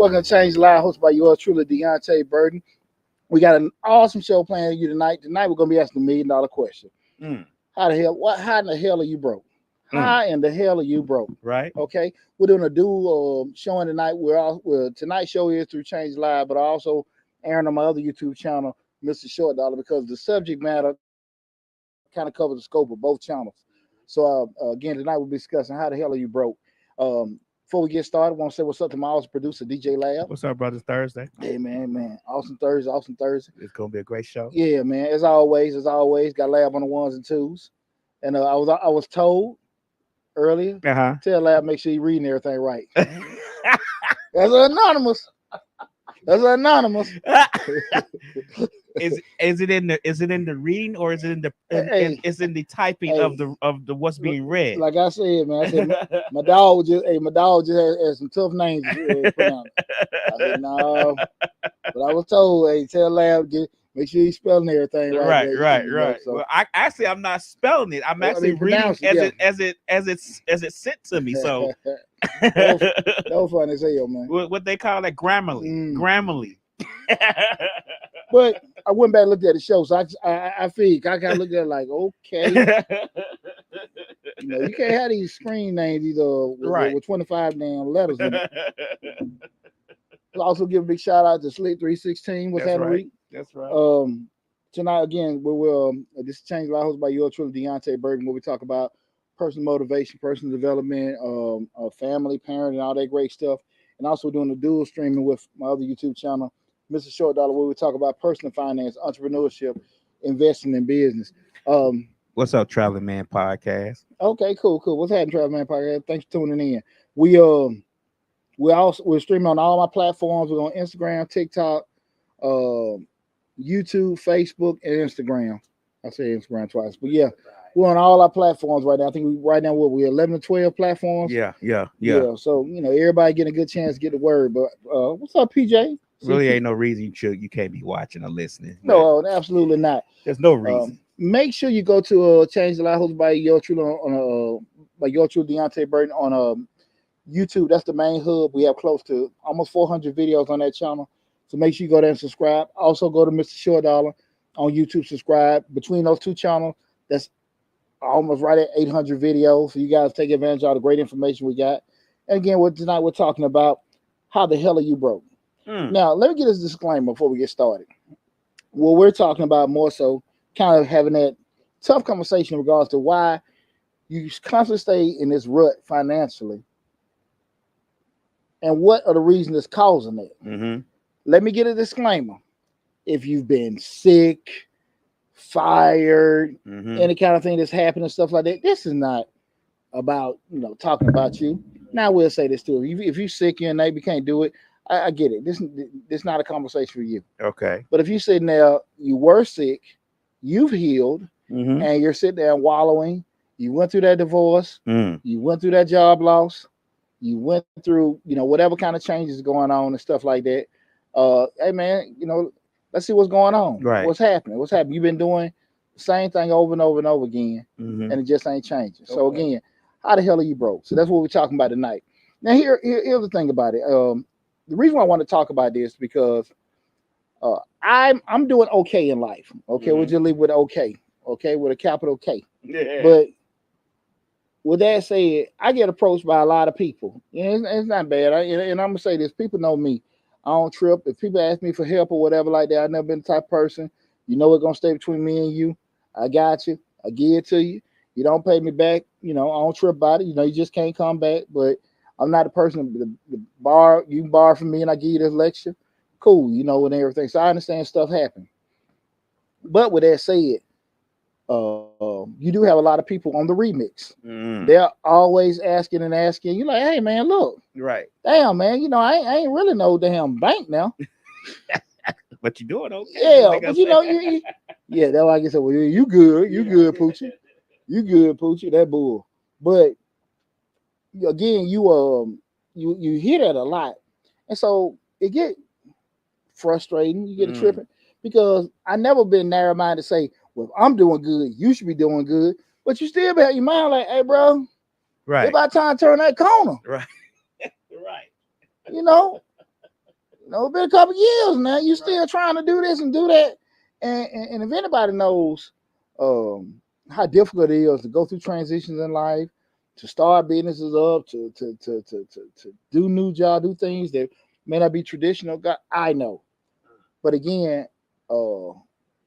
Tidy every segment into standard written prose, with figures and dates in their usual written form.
Welcome to Change Live, hosted by yours truly, Deonte Burden. We got an awesome show planned for you tonight. Tonight we're gonna be asking $1 million question. How in the hell are you broke? How in the hell are you broke? Right. Okay. We're doing a dual showing tonight. Tonight's show is through Change Live, but also airing on my other YouTube channel, Mr. Short Dollar, because the subject matter kind of covers the scope of both channels. So again, tonight we'll be discussing how the hell are you broke. Before we get started, I want to say what's up to my awesome producer, DJ Lab. What's up, brothers? Thursday. Hey, man. Awesome Thursday. It's going to be a great show. Yeah, man. As always, got Lab on the ones and twos. And I was told earlier, tell Lab, make sure you're reading everything right. That's anonymous. Is it in the reading, or is it in the it's in the typing of the what's being read? Like I said, man, my dog just has some tough names to pronounce. I said no, but I was told, hey, tell Lab, make sure you're spelling everything right. Right. So, well, I'm not spelling it. I'm actually reading as it sent to me. So that was funny as hell, man. What they call that, Grammarly. But I went back and looked at the show, so I figured I kind of looked at it like, okay, you can't have these screen names with 25 damn letters in it. I'll also give a big shout out to Slick 316. What's happening? That's right. Tonight again, we will this Change Live, hosted by your truly Deonte Burden, where we talk about personal motivation, personal development, family, parenting, all that great stuff. And also doing the dual streaming with my other YouTube channel, Mr. Short Dollar, where we talk about personal finance, entrepreneurship, investing in business. What's up, Traveling Man Podcast? Okay, cool. What's happening, Traveling Man Podcast? Thanks for tuning in. We're streaming on all my platforms. We're on Instagram, TikTok, YouTube, Facebook, and Instagram. I say Instagram twice, but yeah. We're on all our platforms right now. I think we're 11 to 12 platforms. Yeah. So everybody getting a good chance to get the word. But what's up, PJ? Really ain't no reason you can't be watching or listening. No, absolutely not. There's no reason. Make sure you go to Change the Life, hosted by your true Deonte Burden on YouTube. That's the main hub. We have close to almost 400 videos on that channel. So make sure you go there and subscribe. Also go to Mr. Short Dollar on YouTube. Subscribe. Between those two channels, that's almost right at 800 videos. So you guys take advantage of all the great information we got. And again, tonight we're talking about how the hell are you broke? Now, let me get this disclaimer before we get started. Well, we're talking about more so kind of having that tough conversation in regards to why you constantly stay in this rut financially and what are the reasons that's causing it. Let me get a disclaimer. If you've been sick, fired, any kind of thing that's happened and stuff like that, this is not about talking about you. Now we'll say this too. If you're sick, you're unable, you can't do it. I get it. This is not a conversation for you. Okay. But if you're sitting there, you were sick, you've healed, and you're sitting there wallowing, you went through that divorce, you went through that job loss, you went through, whatever kind of changes going on and stuff like that. Hey man, let's see what's going on. Right. What's happening? You've been doing the same thing over and over and over again, and it just ain't changing. So again, how the hell are you broke? So that's what we're talking about tonight. Now here's the thing about it. The reason why I want to talk about this because I'm doing okay in life. Okay, we'll just leave with okay. Okay, with a capital K. Yeah. But with that said, I get approached by a lot of people. It's not bad. And I'm gonna say this: people know me. I don't trip. If people ask me for help or whatever like that, I've never been the type of person. It's gonna stay between me and you. I got you. I give it to you. You don't pay me back. I don't trip about it. You just can't come back. But I'm not the person the bar. You can borrow from me and I give you this lecture. Cool, and everything. So I understand stuff happen. But with that said, you do have a lot of people on the remix. They're always asking. You're like, hey man, look. Right. Damn man, I ain't really no damn bank now. But you doing okay. Yeah, but yeah, that's why I guess. Well, you good. You good, Poochie. You good, Poochie. That bull. But again, you hear that a lot, and so it get frustrating. You get tripping because I never been narrow-minded to say, well, if I'm doing good, you should be doing good. But you still have your mind like, hey, bro, right? It's about time to turn that corner, right? Right. It's been a couple years now. You still trying to do this and do that. And if anybody knows how difficult it is to go through transitions in life, to start businesses up, to do new job, do things that may not be traditional, God, I know. But again,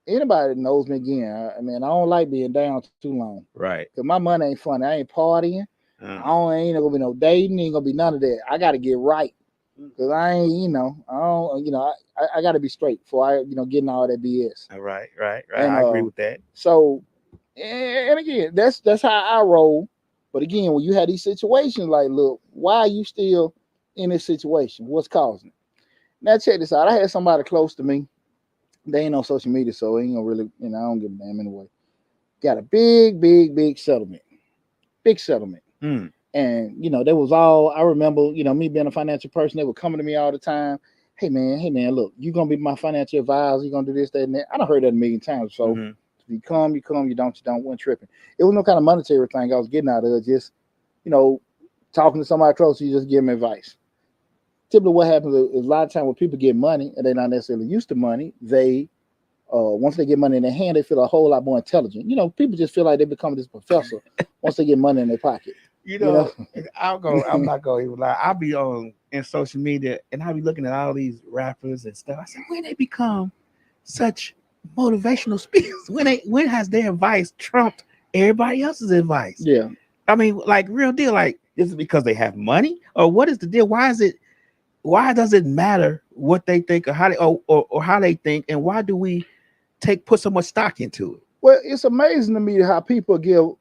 anybody that knows me again, I mean, I don't like being down too long. Right. Because my money ain't funny. I ain't partying. Ain't gonna be no dating. Ain't gonna be none of that. I got to get right. Because I ain't, I got to be straight before I, getting all that BS. Right. And, I agree with that. So, and again, that's how I roll. But again, when you have these situations, like, look, why are you still in this situation? What's causing it? Now, check this out. I had somebody close to me. They ain't on social media, so ain't gonna really, I don't give a damn anyway. Got a big settlement. Big settlement. And, there was all, I remember, me being a financial person, they were coming to me all the time. Hey man, look, you're going to be my financial advisor. You're going to do this, that, and that. I done heard that a million times. So if you come, you don't, wasn't tripping. It was no kind of monetary thing I was getting out of it. Just, talking to somebody close, you just give them advice. Typically what happens is a lot of times when people get money and they're not necessarily used to money, they, once they get money in their hand, they feel a whole lot more intelligent. People just feel like they become this professor once they get money in their pocket. I'm not going to even lie. I'll be in social media and I'll be looking at all these rappers and stuff. I said, when they become such motivational speakers, when has their advice trumped everybody else's advice? Yeah. I mean, like real deal. Like, is it because they have money or what is the deal? Why does it matter what they think or how they or how they think, and why do we put so much stock into it? Well, it's amazing to me how people give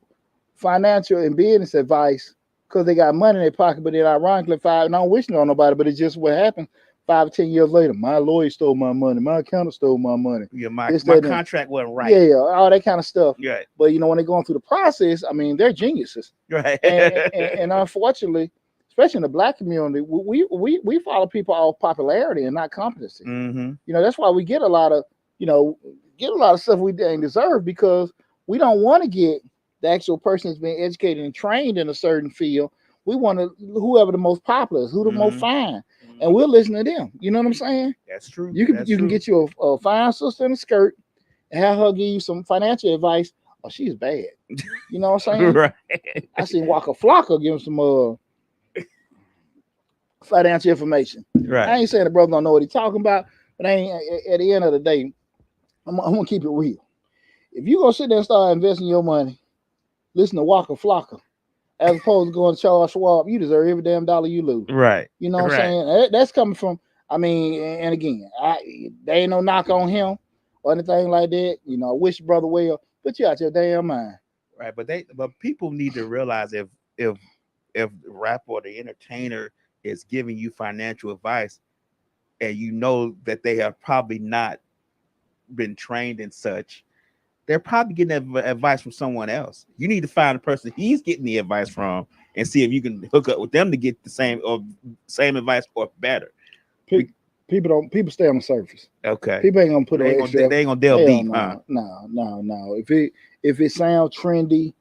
financial and business advice because they got money in their pocket, but then ironically, and I don't wish it on nobody, but it's just what happened 5 or 10 years later. My lawyer stole my money. My accountant stole my money. Yeah, my contract wasn't right. Yeah, all that kind of stuff. Right. But when they're going through the process, I mean, they're geniuses. Right. And unfortunately, especially in the Black community, we follow people off popularity and not competency. That's why we get a lot of stuff we didn't deserve, because we don't want to get the actual person that's been educated and trained in a certain field. We want to whoever the most popular is, who the most fine, and we'll listen to them. You know what I'm saying? That's true. You can get you a fine sister in a skirt and have her give you some financial advice. Oh, she's bad. You know what I'm saying? Right. I seen Waka Flocka give him some financial information. Right. I ain't saying the brother don't know what he's talking about, but at the end of the day, I'm gonna keep it real. If you gonna sit there and start investing your money, listen to Waka Flocka, as opposed to going to Charles Schwab, you deserve every damn dollar you lose. Right. You know what I'm saying? That's coming from, and again, there ain't no knock on him or anything like that. I wish your brother well, but you out your damn mind. Right. But people need to realize if the rapper or the entertainer is giving you financial advice and that they have probably not been trained in such, they're probably getting advice from someone else. You need to find the person he's getting the advice from and see if you can hook up with them to get the same advice or better. People stay on the surface. Okay. People ain't gonna put they ain't gonna delve deep, huh? No. If it sounds trendy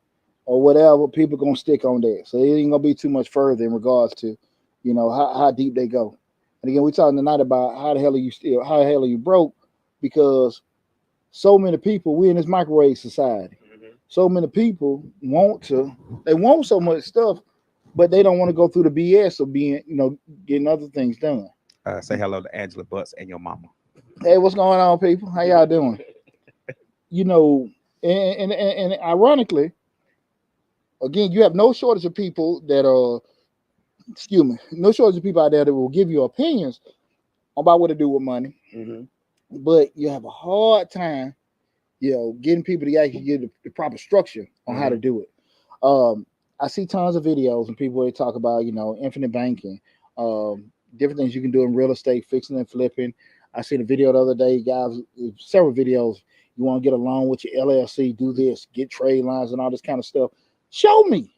or whatever, people gonna stick on that. So it ain't gonna be too much further in regards to, how deep they go. And again, we're talking tonight about how the hell are you broke, because so many people, we in this microwave society. So many people want so much stuff, but they don't want to go through the BS of being, getting other things done. Say hello to Angela Butts and your mama. Hey, what's going on, people? How y'all doing? And ironically, again, you have no shortage of people that no shortage of people out there that will give you opinions about what to do with money. But you have a hard time, getting people to actually get the proper structure on how to do it. I see tons of videos and people, they talk about, infinite banking, different things you can do in real estate, fixing and flipping. I seen a video the other day, guys, several videos. You want to get a loan with your LLC, do this, get trade lines and all this kind of stuff. Show me.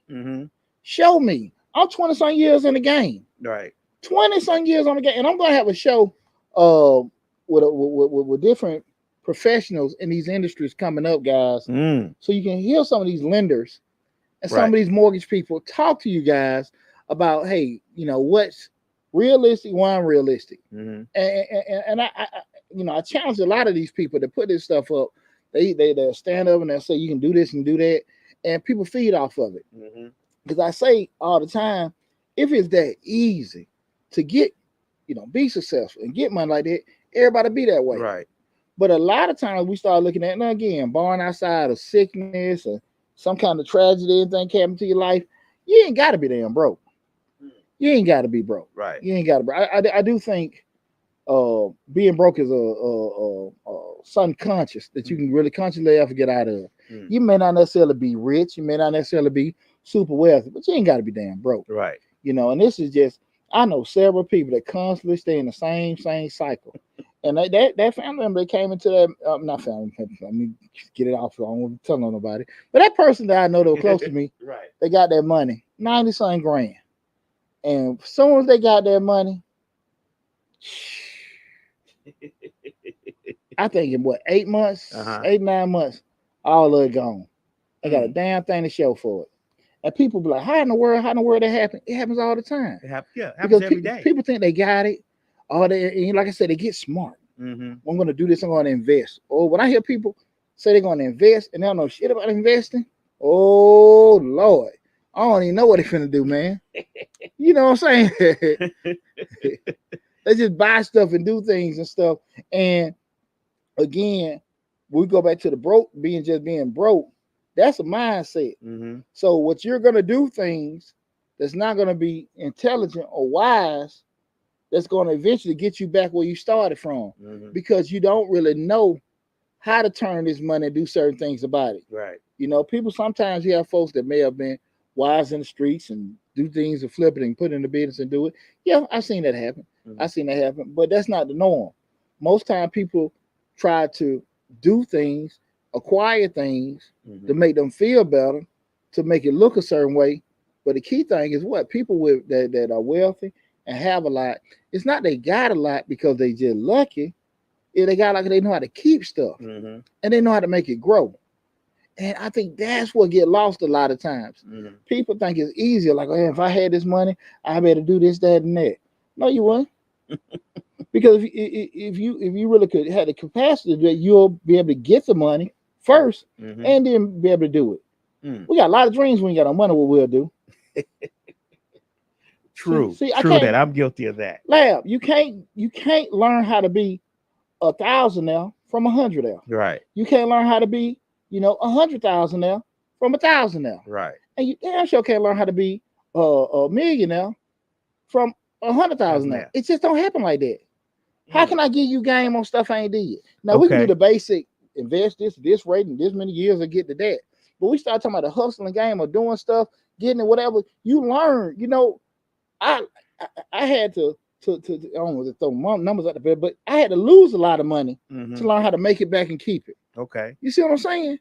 Show me. I'm 20-some years in the game. Right. 20-some years on the game. And I'm going to have a show with different professionals in these industries coming up, guys. So you can hear some of these lenders and some of these mortgage people talk to you guys about, hey, realistic, one realistic. Mm-hmm. And I challenge a lot of these people to put this stuff up. They'll stand up and they'll say you can do this and do that, and people feed off of it. Mm-hmm. Because I say all the time, if it's that easy to get, be successful and get money like that, everybody be that way. Right. But a lot of times we start looking at, now again, born outside of sickness or some kind of tragedy, anything happened to your life, you ain't got to be damn broke. You ain't got to be broke. Right. You ain't got to. I do think being broke is something conscious that you can really consciously ever get out of. You may not necessarily be rich, you may not necessarily be super wealthy, but you ain't got to be damn broke. Right. And this is just, I know several people that constantly stay in the same cycle. And that family member that came into that, not family, let me get it off, so I don't want to tell nobody. But that person that I know that was close to me, Right. they got their money, 90-something grand. And as soon as they got their money, I think in 8 months, 8-9 months, all of it gone. They got a damn thing to show for it. And people be like, how in the world that happen? It happens all the time. It happens because every day. People think they got it. And like I said, they get smart. Mm-hmm. I'm going to do this, I'm going to invest. Or when I hear people say they're going to invest and they don't know shit about investing, oh, Lord, I don't even know what they're finna do, man. You know what I'm saying? They just buy stuff and do things and stuff. And again, we go back to the being broke. That's a mindset. Mm-hmm. So what you're going to do things that's not going to be intelligent or wise, that's going to eventually get you back where you started from, because you don't really know how to turn this money and do certain things about it. Right. People, sometimes you have folks that may have been wise in the streets and do things and flip it and put it in the business and do it. Yeah, I've seen that happen. I've seen that happen, but that's not the norm. Most time people try to do things, acquire things to make them feel better, to make it look a certain way. But the key thing is what people with that are wealthy and have a lot, it's not they got a lot because they just lucky. They got like they know how to keep stuff and they know how to make it grow. And I think that's what get lost a lot of times. People think it's easier, like, oh, if I had this money, I better do this, that, and that. No, you wouldn't. Because if you really could have the capacity that you'll be able to get the money first and then be able to do it. We got a lot of dreams when we got no money, what we'll do. True. True that. I'm guilty of that. Lab, you can't learn how to be 1,000 now from 100 now. Right. You can't learn how to be 100,000 now from 1,000 now. Right. And you damn sure can't learn how to be a million now from 100,000 now. It just don't happen like that. How can I give you game on stuff I ain't did? Now we can do the basic, invest this rate and this many years to get to that. But we start talking about the hustling game of doing stuff, getting it, whatever. You learn. I had to I don't want to throw numbers out the bed, but I had to lose a lot of money to learn how to make it back and keep it. Okay. You see what I'm saying?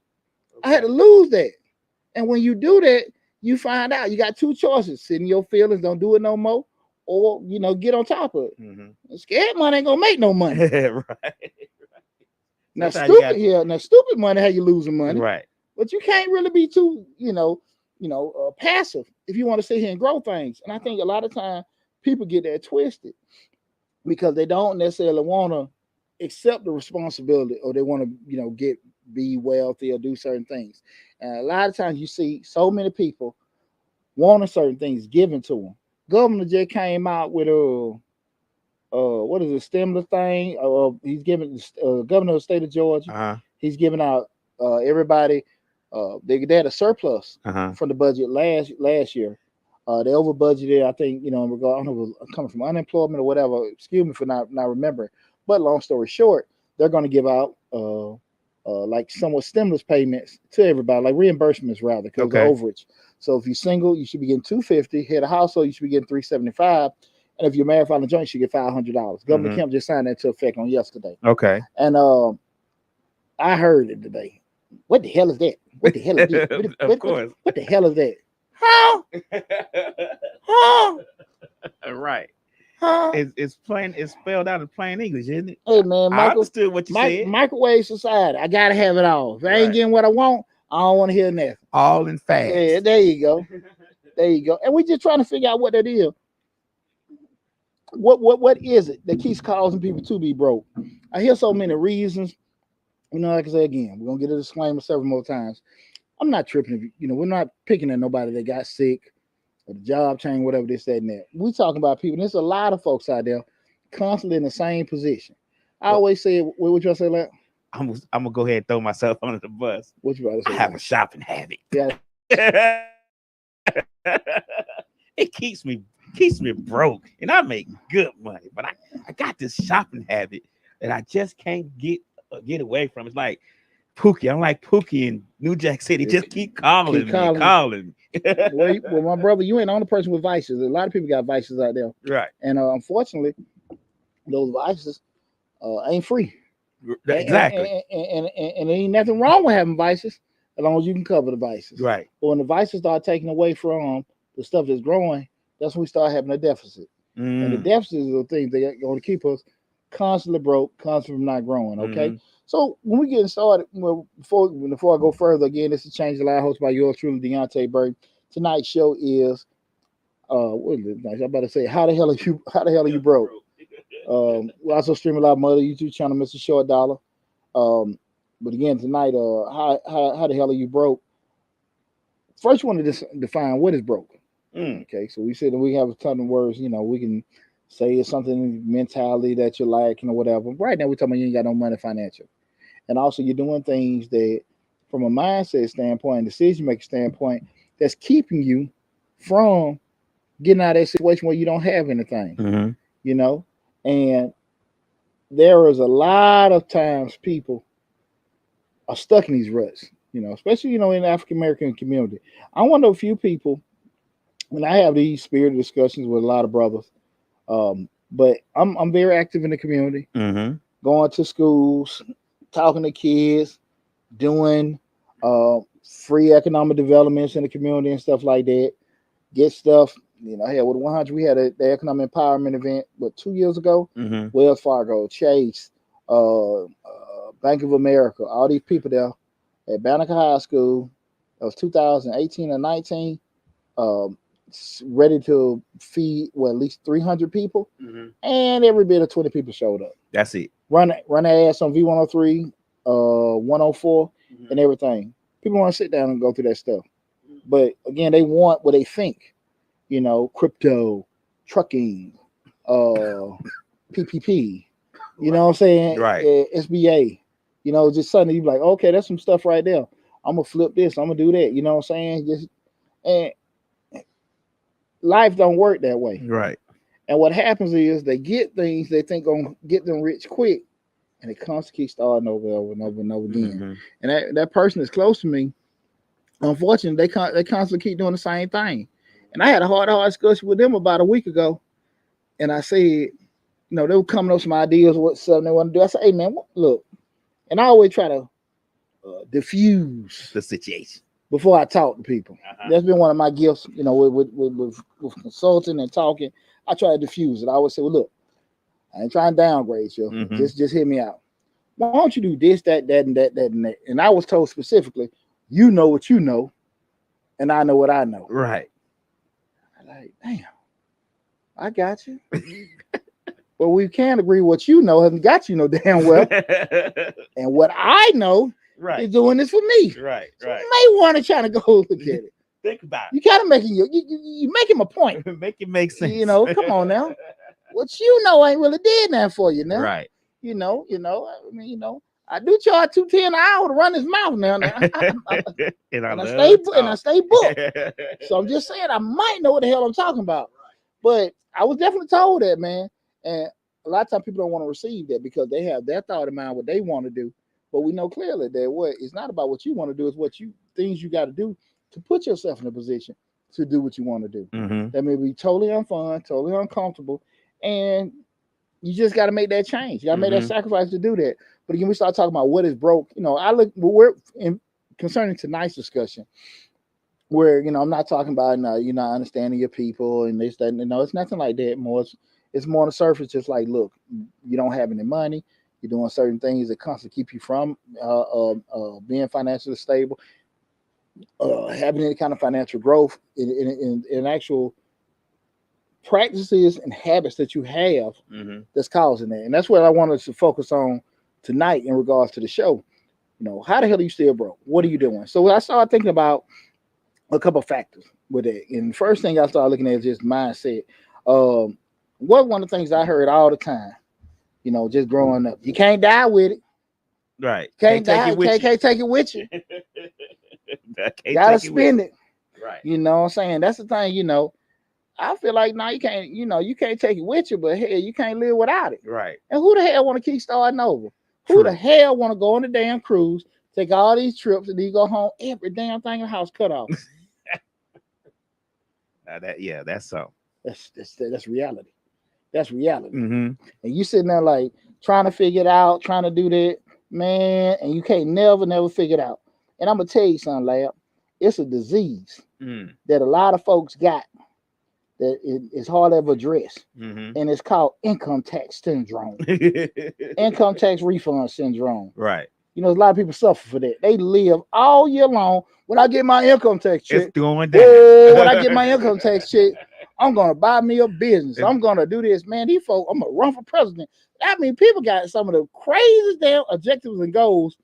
I had to lose that. And when you do that, you find out you got two choices: sit in your feelings, don't do it no more, or get on top of it. Scared money ain't gonna make no money. Right. Now stupid money, how you losing money. Right. But you can't really be too, passive if you want to sit here and grow things. And I think a lot of times people get that twisted because they don't necessarily want to accept the responsibility, or they want to, be wealthy or do certain things. And a lot of times you see so many people wanting certain things given to them. Governor just came out with what is it, stimulus thing? He's giving governor of the state of Georgia. He's giving out everybody. They had a surplus from the budget last year. They over budgeted, I think, in regard, I don't know if it was coming from unemployment or whatever. Excuse me for not remembering. But long story short, they're going to give out like somewhat stimulus payments to everybody, like reimbursements rather, because of overage. So if you're single, you should be getting $250. Head of household, you should be getting $375. And if you're married filing joint, you should get $500. Governor Kemp just signed that into effect on yesterday. Okay. And I heard it today. What the hell is that? What the hell is this? Of course. What the hell is that? Huh? Huh? Right. Huh? It's plain. It's spelled out in plain English, isn't it? Hey man, I understood what you said. Microwave society. I gotta have it all. If I ain't getting what I want, I don't want to hear nothing. All in fast. Yeah, there you go. There you go. And we just trying to figure out what that is. what is it that keeps causing people to be broke? I hear so many reasons. Like I say again, we're gonna get a disclaimer several more times. I'm not tripping. We're not picking at nobody that got sick or the job change, whatever this, that, and that. We talking about people. There's a lot of folks out there constantly in the same position. I Well, always say, what you say, like? I'm gonna go ahead and throw myself under the bus. What you about to I say? have a shopping habit. Yeah. It keeps me broke, and I make good money, but I got this shopping habit that I just can't get away from. It's like Pookie. I'm like Pookie in New Jack City. Just keep calling me. Well, my brother, you ain't the only person with vices. A lot of people got vices out there, Right. And unfortunately, those vices ain't free. Exactly. And there ain't nothing wrong with having vices as long as you can cover the vices. Right. But when the vices start taking away from the stuff that's growing, that's when we start having a deficit. And the deficit is the thing that are going to keep us constantly broke, constantly not growing. Okay. So when we getting started, before I go further, again, this is Change the Life, hosted by yours truly, Deonte Burden. Tonight's show is what is it? I'm about to say, how the hell are you broke? We also stream a lot of other YouTube channel, Mr. Short Dollar. But again, tonight, how the hell are you broke? First, you want to define what is broke. Okay, so we said that we have a ton of words. We can say it's something mentality that you're lacking or whatever. Right now, we're talking about you ain't got no money financial, and also you're doing things that, from a mindset standpoint, decision making standpoint, that's keeping you from getting out of that situation where you don't have anything. And there is a lot of times people are stuck in these ruts, especially, in the African American community. I wonder a few people, when I have these spirited discussions with a lot of brothers, but I'm very active in the community, going to schools, talking to kids, doing free economic developments in the community and stuff like that. Get stuff, hey, with 100, we had the economic empowerment event, 2 years ago? Wells Fargo, Chase, Bank of America, all these people there at Banneker High School. That was 2018 or 19. Ready to feed at least 300 people, and every bit of 20 people showed up. That's it. Run their ass on V103, 104, and everything. People want to sit down and go through that stuff, but again, they want what they think. Crypto, trucking, PPP. You know what I'm saying? Right. SBA. Just suddenly you be like, okay, that's some stuff right there. I'm gonna flip this. I'm gonna do that. You know what I'm saying? And life don't work that way. Right. And what happens is they get things they think gonna get them rich quick, and it constantly keeps starting over and over again. And that person is close to me. Unfortunately, they constantly keep doing the same thing. And I had a hard discussion with them about a week ago, and I said, they were coming up with some ideas of what something they want to do. I said, hey man, look, and I always try to diffuse the situation before I talk to people. That's been one of my gifts, with consulting and talking. I try to diffuse it. I always say, well, look, I ain't trying to downgrade you. Just hear me out. Why don't you do this, that, and that, and that? And I was told specifically, you know what you know, and I know what I know. Right. I'm like, damn, I got you. But we can't agree what you know hasn't got you no damn well. And what I know is doing this for me. Right. So you may want to try to go look at it. Think about it. You kind of making you making a point. Make it make sense. Come on now. What you know ain't really did that for you now. Right. I mean, I do charge $210 an hour to run his mouth now. And I stay booked. So I'm just saying I might know what the hell I'm talking about. But I was definitely told that, man. And a lot of times people don't want to receive that because they have their thought in mind what they want to do. But we know clearly that it's not about what you want to do, it's things you got to do to put yourself in a position to do what you want to do. That may be totally unfun, totally uncomfortable, and you just got to make that change. You got to make that sacrifice to do that. But again, we start talking about what is broke. We're concerning tonight's discussion, where I'm not talking about understanding your people and this, that, it's nothing like that. It's more on the surface, just like, look, you don't have any money. You're doing certain things that constantly keep you from being financially stable, having any kind of financial growth in actual practices and habits that you have Mm-hmm. that's causing that. And that's what I wanted to focus on tonight in regards to the show. How the hell are you still broke? What are you doing? So I started thinking about a couple of factors with it. And the first thing I started looking at is just mindset. One of the things I heard all the time, just growing up, you can't die with it. Right. Can't take die. it with Can't take it with you. Can't Gotta take it with spend you. it. Right. You know what I'm saying? That's the thing, I feel like now you can't, you can't take it with you, but hell, you can't live without it. Right. And who the hell want to keep starting over? True. Who the hell want to go on the damn cruise, take all these trips, and then you go home, every damn thing in the house cut off? That's so. That's reality. That's reality. Mm-hmm. And you sitting there like trying to figure it out, trying to do that, man, and you can't never figure it out. And I'm gonna tell you something, Lab. It's a disease that a lot of folks got that it's hard to ever address. Mm-hmm. And it's called income tax syndrome. Income tax refund syndrome. Right. A lot of people suffer for that. They live all year long. When I get my income tax check, It's going down. when I get my income tax check, I'm gonna buy me a business. I'm gonna do this, man. These folks, I'm gonna run for president. I mean, people got some of the craziest damn objectives and goals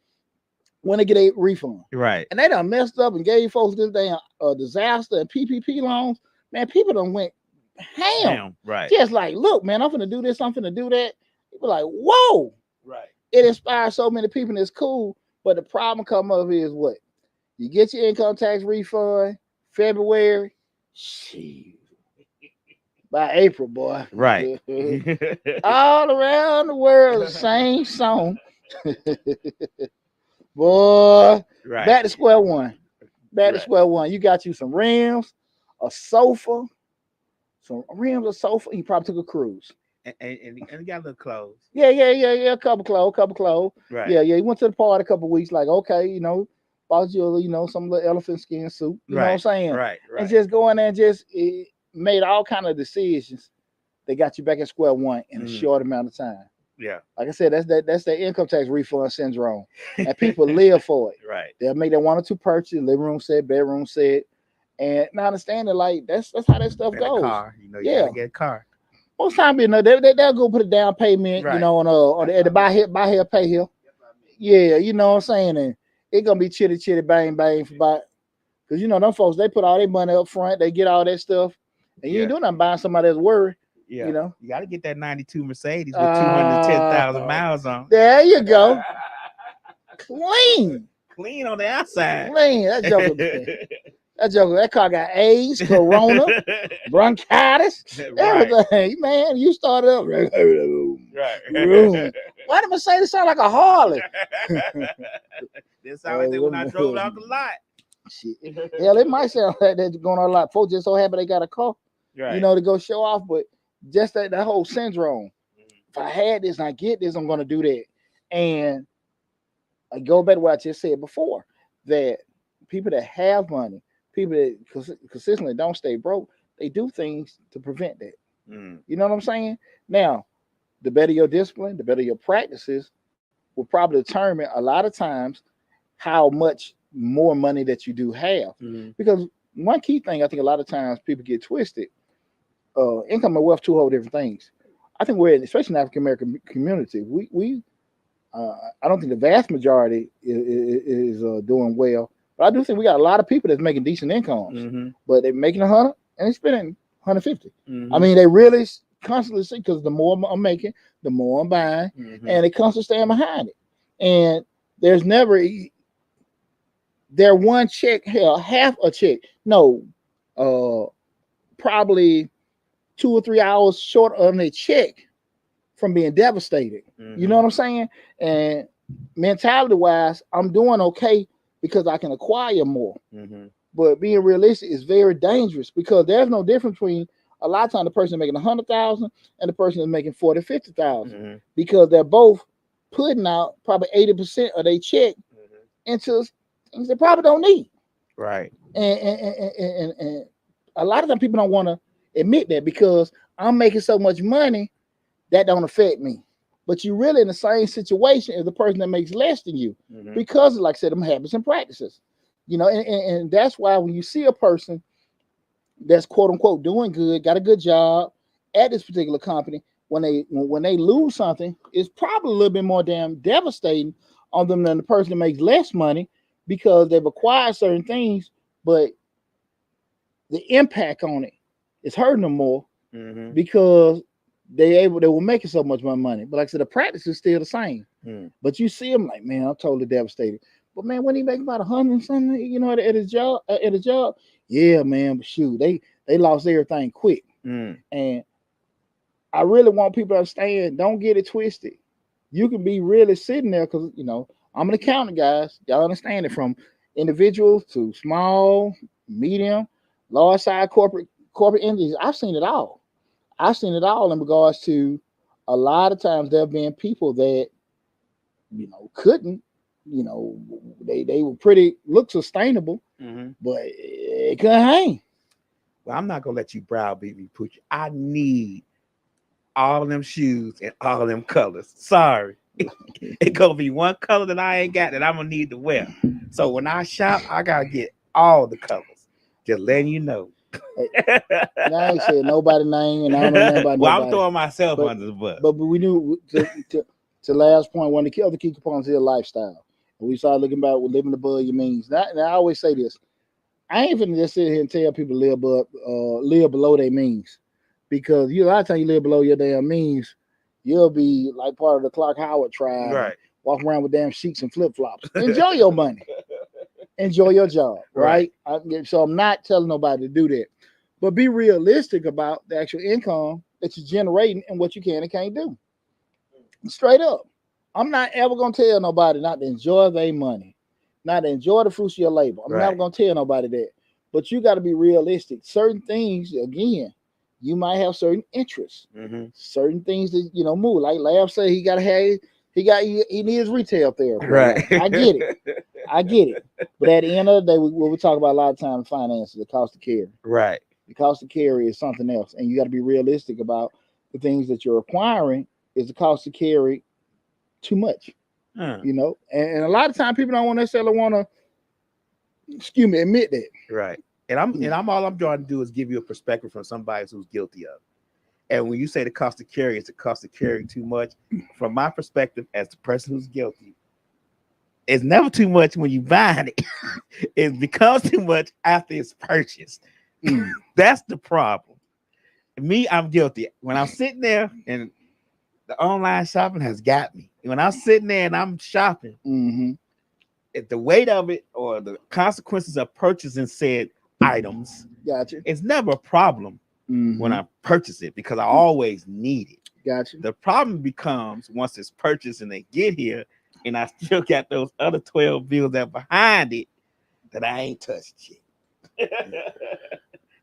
when they get a refund. Right. And they done messed up and gave folks this damn disaster and PPP loans. Man, people done went ham. Right. Just like, look, man, I'm gonna do this, I'm gonna do that. People like, whoa. Right. It inspires so many people and it's cool. But the problem come up is what? You get your income tax refund February. Shit. By April, boy. Right. All around the world, the same song. Boy, right. Back to square one. Back to square one. You got you some rims, a sofa, some rims, a sofa. You probably took a cruise. And you got a little clothes. Yeah. A couple clothes. Right. Yeah. You went to the party a couple weeks, like, okay, bought you, some little elephant skin suit. You know what I'm saying? Right. And just go in there and just made all kind of decisions that got you back at square one in a short amount of time. Yeah. Like I said, that's the income tax refund syndrome. And people live for it. Right. They'll make that one or two purchase, living room set, bedroom set. And not understanding, like, that's how that stuff goes. A car. You gotta get a car. Most time, they'll go put a down payment, on the buy here, pay here. Yeah, you know what I'm saying? And it's gonna be chitty, bang, for about, because them folks, they put all their money up front, they get all that stuff, and you ain't doing nothing buying somebody else's worry. Yeah. You got to get that 92 Mercedes with 210,000 miles on. There you go. Clean on the outside. Clean. That car got AIDS, corona, bronchitis, everything. Man, you started up. Right. Why did Mercedes sound like a Harley? It sounded like that when I drove out the lot. Shit. Hell, it might sound like that going on a lot. Folks just so happy they got a car, to go show off. But just that whole syndrome. If I had this and I get this, I'm going to do that. And I go back to what I just said before, that people that have money, people that consistently don't stay broke, they do things to prevent that. You know what I'm saying? Now, the better your discipline, the better your practices will probably determine a lot of times how much more money that you do have. Because one key thing I think a lot of times people get twisted, income and wealth, two whole different things. I think especially in the African American community, we I don't think the vast majority is doing well, but I do think we got a lot of people that's making decent incomes, but they're making 100 and they're spending 150. I mean, they really constantly see, because the more I'm making, the more I'm buying, and they constantly stand behind it. And there's never their one check, hell, half a check. No, probably 2 or 3 hours short on their check from being devastated. You know what I'm saying? And mentality wise, I'm doing okay because I can acquire more. But being realistic is very dangerous, because there's no difference between a lot of times the person making 100,000 and the person is making 40, 50,000, because they're both putting out probably 80% of their check into things they probably don't need. Right. And a lot of time people don't want to admit that, because I'm making so much money that don't affect me. But you're really in the same situation as the person that makes less than you, because, like I said, them habits and practices. And that's why when you see a person that's quote unquote doing good, got a good job at this particular company, when they lose something, it's probably a little bit more damn devastating on them than the person that makes less money because they've acquired certain things, but the impact on it is hurting them more because they were making so much more money. But like I said, the practice is still the same. But you see them like, man, I'm totally devastated. But man, when he make about 100 and something, at his job, yeah, man, but shoot, they lost everything quick. And I really want people to understand, don't get it twisted. You can be really sitting there because, I'm an accountant, guys. Y'all understand it, from individuals to small, medium, large size corporate entities. I've seen it all. I've seen it all in regards to a lot of times there have been people that, couldn't, they were look sustainable, but it couldn't hang. Well, I'm not going to let you browbeat me, Poochie. I need all of them shoes and all of them colors. Sorry. It's going to be one color that I ain't got that I'm going to need to wear. So when I shop, I got to get all the colors. Just letting you know. And I ain't saying nobody's name, and I don't know nothing about well, nobody. I'm throwing myself under the bus. But we knew, to last point, one of the other key components is lifestyle. And we started looking about living above your means. Now, I always say this. I ain't finna just sit here and tell people to live below their means. Because a lot of times you live below your damn means, you'll be like part of the Clark Howard tribe. Right. Walk around with damn sheets and flip-flops. Enjoy your money. Enjoy your job, right? So I'm not telling nobody to do that. But be realistic about the actual income that you're generating and what you can and can't do. Straight up. I'm not ever going to tell nobody not to enjoy their money, not to enjoy the fruits of your labor. I'm never going to tell nobody that. But you got to be realistic. Certain things, again, you might have certain interests, certain things that, move. Like Lab said, he needs retail therapy. Right. I get it. But at the end of the day, what we talk about a lot of times, finances, the cost of carry. Right. The cost of carry is something else. And you got to be realistic about the things that you're acquiring. Is the cost of carry too much? And a lot of times people don't necessarily want to, admit that. Right. And I'm all I'm trying to do is give you a perspective from somebody who's guilty of. And when you say the cost of carry is the cost of carrying too much, from my perspective as the person who's guilty, it's never too much when you buy it. It becomes too much after it's purchased. That's the problem. Me, I'm guilty. When I'm sitting there and the online shopping has got me. When I'm sitting there and I'm shopping, if the weight of it or the consequences of purchasing said items, it's never a problem when I purchase it because I always need it. The problem becomes once it's purchased and they get here and I still got those other 12 bills that are behind it that I ain't touched yet.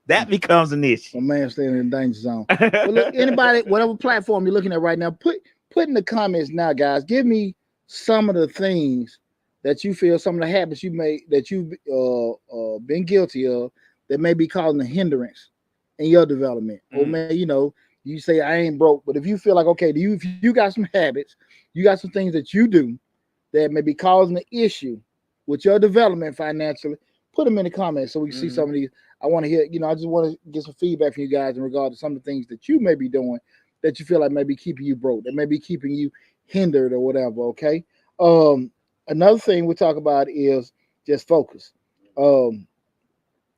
That becomes an issue. My man staying in the danger zone. Well, look, anybody, whatever platform you're looking at right now, put in the comments now, guys. Give me some of the things that you feel, some of the habits you made that you've been guilty of that may be causing a hindrance in your development. Or man, you say I ain't broke, but if you feel like if you got some habits, you got some things that you do that may be causing an issue with your development financially, put them in the comments so we can see some of these. I want to hear, I just want to get some feedback from you guys in regard to some of the things that you may be doing that you feel like may be keeping you broke, that may be keeping you hindered or whatever, okay? Another thing we talk about is just focus. And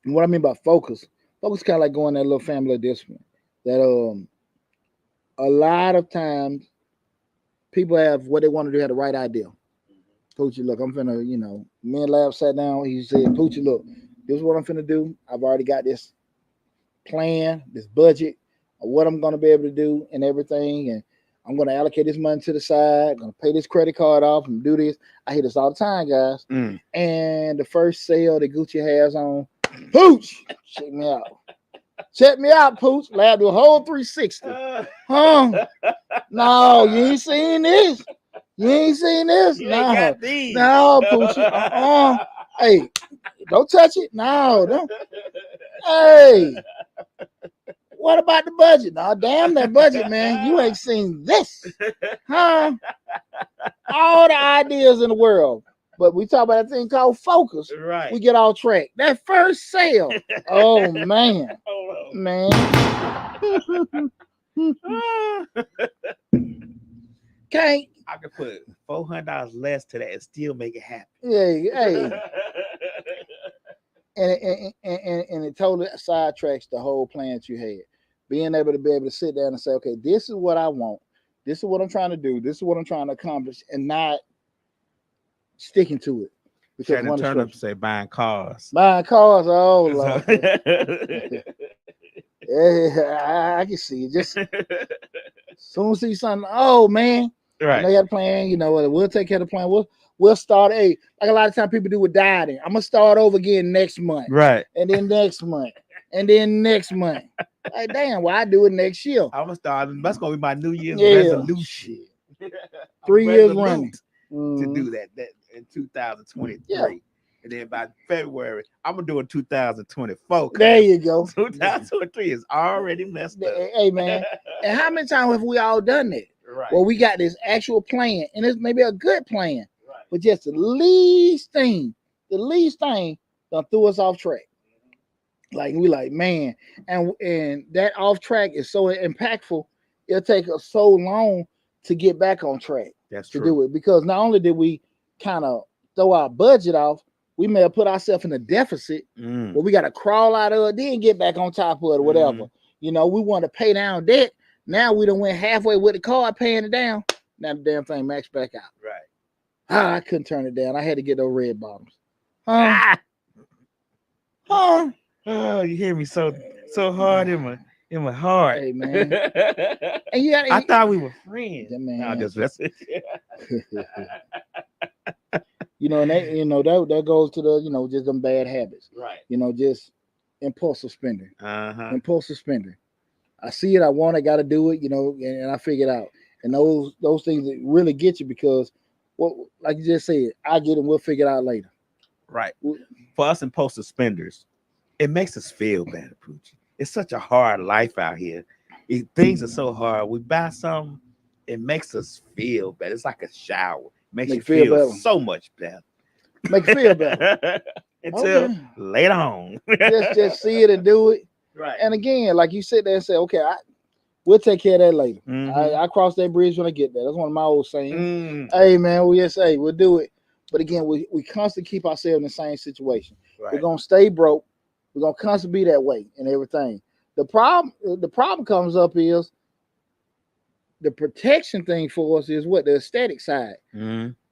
what I mean by focus kind of like going that little family discipline. That a lot of times people have what they want to do, have the right idea. Poochie, look, I'm finna, me and Lab sat down. He said, Poochie, look, this is what I'm finna do. I've already got this plan, this budget of what I'm gonna be able to do and everything. And I'm gonna allocate this money to the side, gonna pay this credit card off and do this. I hear this all the time, guys. And the first sale that Gucci has on, Pooch, check me out. Check me out, Pooch. Lab do a whole 360. No, you ain't seen this. You ain't seen this? No, Poochie. Hey, don't touch it. No, don't. Hey, what about the budget? No, damn that budget, man. You ain't seen this. All the ideas in the world. But we talk about a thing called focus. Right. We get off track. That first sale. Oh man. Hold on. Man. Can't. I could put $400 less to that and still make it happen. Hey. And it totally sidetracks the whole plan that you had. Being able to sit down and say, okay, this is what I want. This is what I'm trying to do. This is what I'm trying to accomplish, and not sticking to it. Because Shannon Turner say buying cars. Buying cars, oh Lord. Yeah, I can see it. Just soon see something. Oh man, right. You know, you got a plan. You know, we'll take care of the plan. We'll start like a lot of times people do with dieting. I'm gonna start over again next month, right? And then next month, and then next month. Like damn, well I do it next year. I'm gonna start. That's gonna be my New Year's resolution. 3 years running to do that in 2023. Yeah. And then by February, I'm gonna do it 2024. There you go. 2023 is already messed up. Hey man, and how many times have we all done that? Right. Well, we got this actual plan, and it's maybe a good plan, right? But just the least thing that threw us off track. Like we like, man, and that off track is so impactful. It'll take us so long to get back on track. That's to true. Do it because not only did we kind of throw our budget off, we may have put ourselves in a deficit, but we got to crawl out of it, then get back on top of it or whatever. You know, we want to pay down debt. Now we done went halfway with the card paying it down. Now the damn thing maxed back out. Right. I couldn't turn it down. I had to get those red bottoms. Oh, you hear me so hard in my heart. Hey man. And I thought we were friends. Yeah, man. No, just you know, and that goes to the just them bad habits. Right. Just impulsive spending. Uh-huh. Impulsive spending. I see it, I want it, gotta do it, and I figure it out. And those things that really get you because like you just said, I get them, we'll figure it out later. Right. For us impulsive spenders, it makes us feel better, Poochie. It's such a hard life out here. Things are so hard. We buy something, it makes us feel better. It's like a shower. Makes you feel better. So much better. Make you feel better. Until later on. just see it and do it. Right. And again, like you sit there and say, okay, we'll take care of that later. I cross that bridge when I get there. That's one of my old sayings. Hey man, we'll do it. But again, we constantly keep ourselves in the same situation. Right. We're gonna stay broke. We're gonna constantly be that way and everything. The problem comes up is the protection thing for us is what the aesthetic side.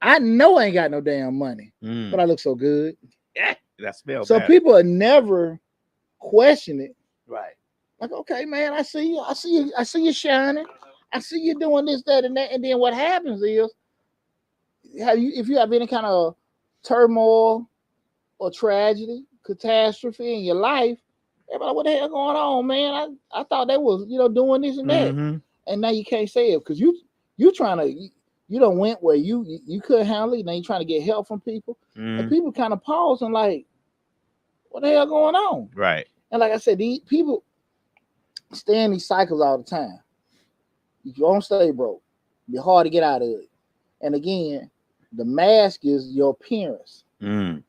I know I ain't got no damn money, but I look so good. Yeah, that smells. So people are never question it. Right. Like, okay, man, I see you shining. I see you doing this, that, and that. And then what happens is, if you have any kind of turmoil or tragedy, catastrophe in your life, everybody, what the hell going on, man? I thought they was, doing this and that. And now you can't say it because you trying to, you don't went where you couldn't handle it. Now you trying to get help from people. And people kind of pause and like, what the hell going on? Right. And like I said, these people stay in these cycles all the time. You don't stay broke. It's hard to get out of it. And again, the mask is your appearance. You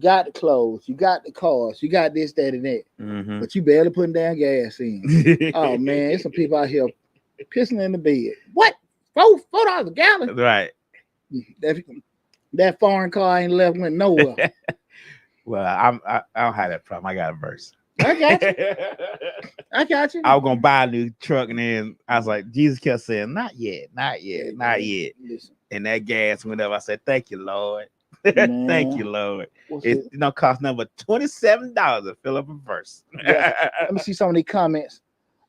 got the clothes, you got the cars, you got this, that, and that. But you barely putting down gas in. Oh man, there's some people out here pissing in the bed. What? $4 a gallon? Right. That foreign car ain't went nowhere. Well, I don't have that problem. I got a verse. I got you. I was gonna buy a new truck, and then I was like, Jesus kept saying, "Not yet, not yet, not yet." Listen. And that gas went up. I said, "Thank you, Lord." Thank you, Lord. It don't cost nothing but $27 to fill up a verse. Yeah. Let me see some of these comments.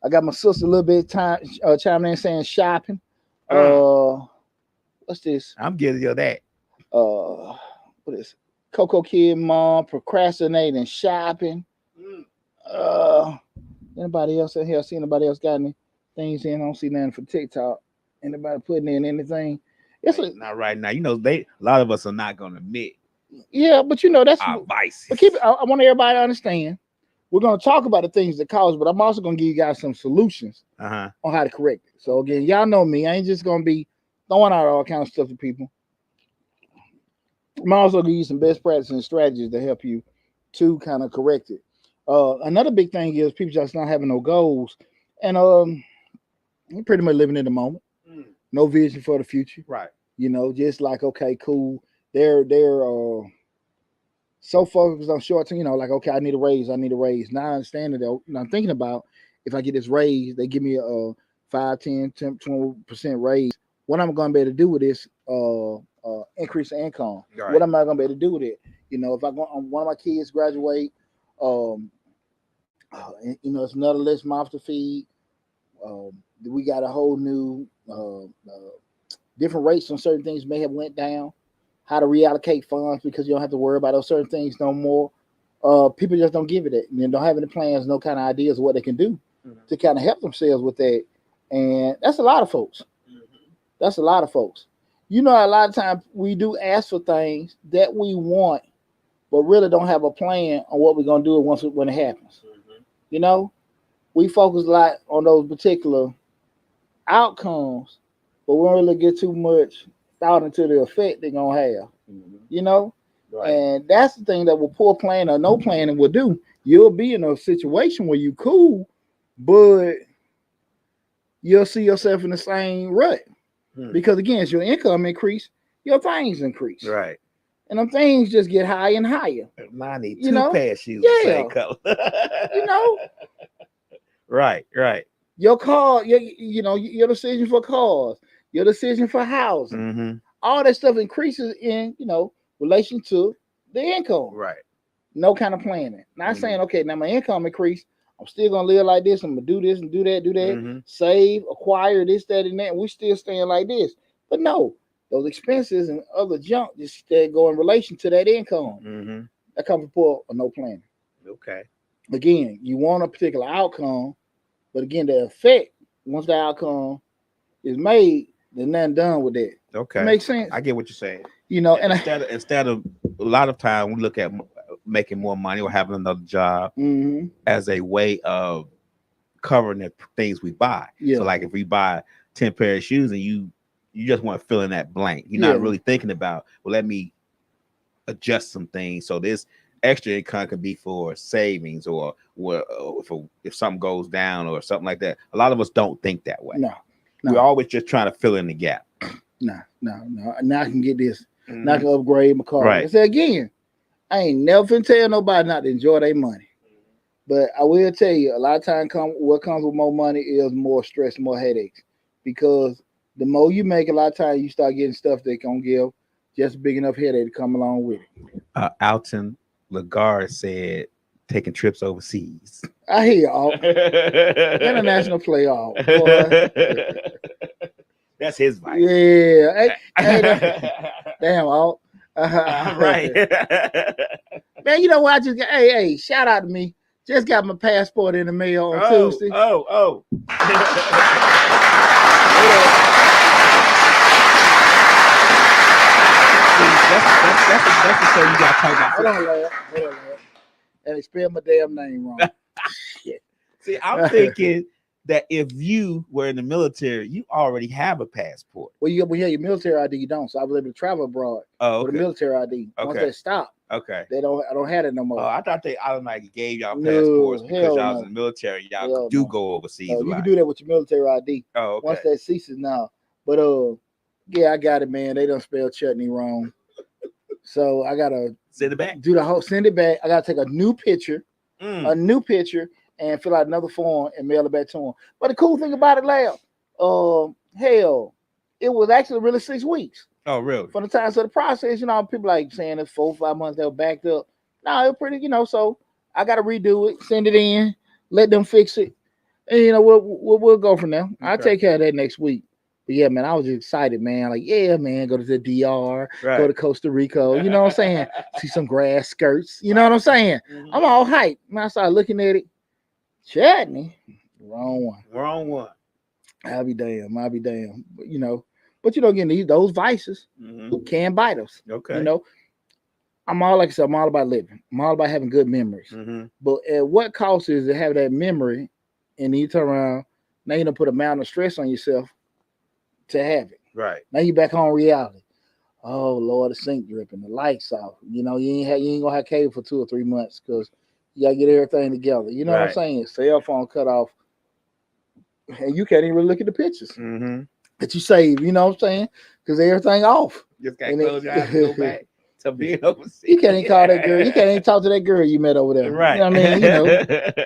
I got my sister a little bit chiming in saying shopping. What's this? I'm giving you that. What is Coco Kid mom procrastinating shopping? Anybody else in here? See anybody else got any things in? I don't see nothing for TikTok. Anybody putting in anything? Not right now. A lot of us are not gonna admit. Yeah, but that's our vices. But keep it. I want everybody to understand. We're gonna talk about the things that cause, but I'm also gonna give you guys some solutions on how to correct it. So again, y'all know me. I ain't just gonna be throwing out all kinds of stuff to people. I'm also gonna give you some best practices and strategies to help you to kind of correct it. Another big thing is people just not having no goals, and pretty much living in the moment, no vision for the future. Right. Just like okay, cool. They're so focused on short term. Like okay, I need a raise. I need a raise. Now I understand it. Now I'm thinking about if I get this raise, they give me a 5, 10, 20% raise. What am I going to be able to do with this increase in income? Right. What am I going to be able to do with it? If I go, one of my kids graduate, um, it's another less mouth to feed. We got a whole new different rates on certain things may have went down. How to reallocate funds because you don't have to worry about those certain things no more. People just don't give it that. Don't have any plans, no kind of ideas of what they can do to kind of help themselves with that. And that's a lot of folks. That's a lot of folks. A lot of times we do ask for things that we want, but really don't have a plan on what we're gonna do when it happens. We focus a lot on those particular outcomes, but we don't really get too much thought into the effect they're gonna have. Right. And that's the thing that with poor planning or no planning will do. You'll be in a situation where you cool, but you'll see yourself in the same rut. Because again, as your income increase, your things increase. Right. And them things just get higher and higher. I need two pair of shoes the same color. Right. Your car, your decision for cars, your decision for housing, all that stuff increases in, relation to the income. Right. No kind of planning. Not saying, okay, now my income increase, I'm still gonna live like this. I'm gonna do this and do that, save, acquire this, that, and that. And we still staying like this. But no, those expenses and other junk just go in relation to that income. That comes from poor or no planning. Okay. Again, you want a particular outcome, but again, the effect once the outcome is made, there's nothing done with that. Okay. It makes sense. I get what you're saying. And instead of a lot of time we look at making more money or having another job as a way of covering the things we buy. So like if we buy 10 pair of shoes and you just want to fill in that blank, you're not really thinking about, well, let me adjust some things so this extra income could be for savings or if something goes down or something like that. A lot of us don't think that way. No. We're always just trying to fill in the gap. No. Now I can get this. Now I can upgrade my car. Right. I say again, I ain't never finna tell nobody not to enjoy their money. But I will tell you, a lot of time what comes with more money is more stress, more headaches. Because the more you make, a lot of times you start getting stuff that gonna give just a big enough headache to come along with it. Alton Lagarde said taking trips overseas. I hear y'all. International playoff. Boy. That's his vibe. Yeah. Hey, damn, Alt. Right. Man, you know what? I just got, hey, shout out to me. Just got my passport in the mail on Tuesday. Oh. That's the thing you got to talk about. Hold on, lad. And they spelled my damn name wrong. Shit. See, I'm thinking that if you were in the military, you already have a passport. Well, when you have your military ID, you don't. So I was able to travel abroad with a military ID. Once they stop, I don't have it no more. Oh, I thought they automatically gave y'all passports because y'all was in the military. Y'all go overseas. You can do that with your military ID. Oh, okay. Once that ceases now. But yeah, I got it, man. They done spelled chutney wrong. So I gotta send it back. Send it back. I gotta take a new picture, and fill out another form and mail it back to them. But the cool thing about it, lab, hell, it was actually really 6 weeks. Oh, really? From the time of the process, people like saying it's 4 or 5 months they were backed up. No, it was pretty, so I gotta redo it, send it in, let them fix it, and we'll go from there. Okay. I'll take care of that next week. But yeah, man, I was excited, man. Like, yeah, man, go to the DR, go to Costa Rica, you know what I'm saying? See some grass skirts, you know what I'm saying? I'm all hyped. Man, I started looking at it. Chutney, wrong one. I'll be damn. But again, those vices can bite us. Okay. I'm all about living. I'm all about having good memories. But at what cost is to have that memory and then you turn around, now you don't put a mountain of stress on yourself to have it. Right. Now you're back on reality. Oh Lord, the sink dripping, the lights off. You know, you ain't gonna have cable for 2 or 3 months because you gotta get everything together. You know what I'm Right. saying? Cell phone cut off, and you can't even really look at the pictures Mm-hmm. that you save. You know what I'm saying? Because everything off. Just gotta And close your eyes and go it, back to being overseas. you can't even call that girl. You can't even talk to that girl you met over there. Right. You know what I mean? You know.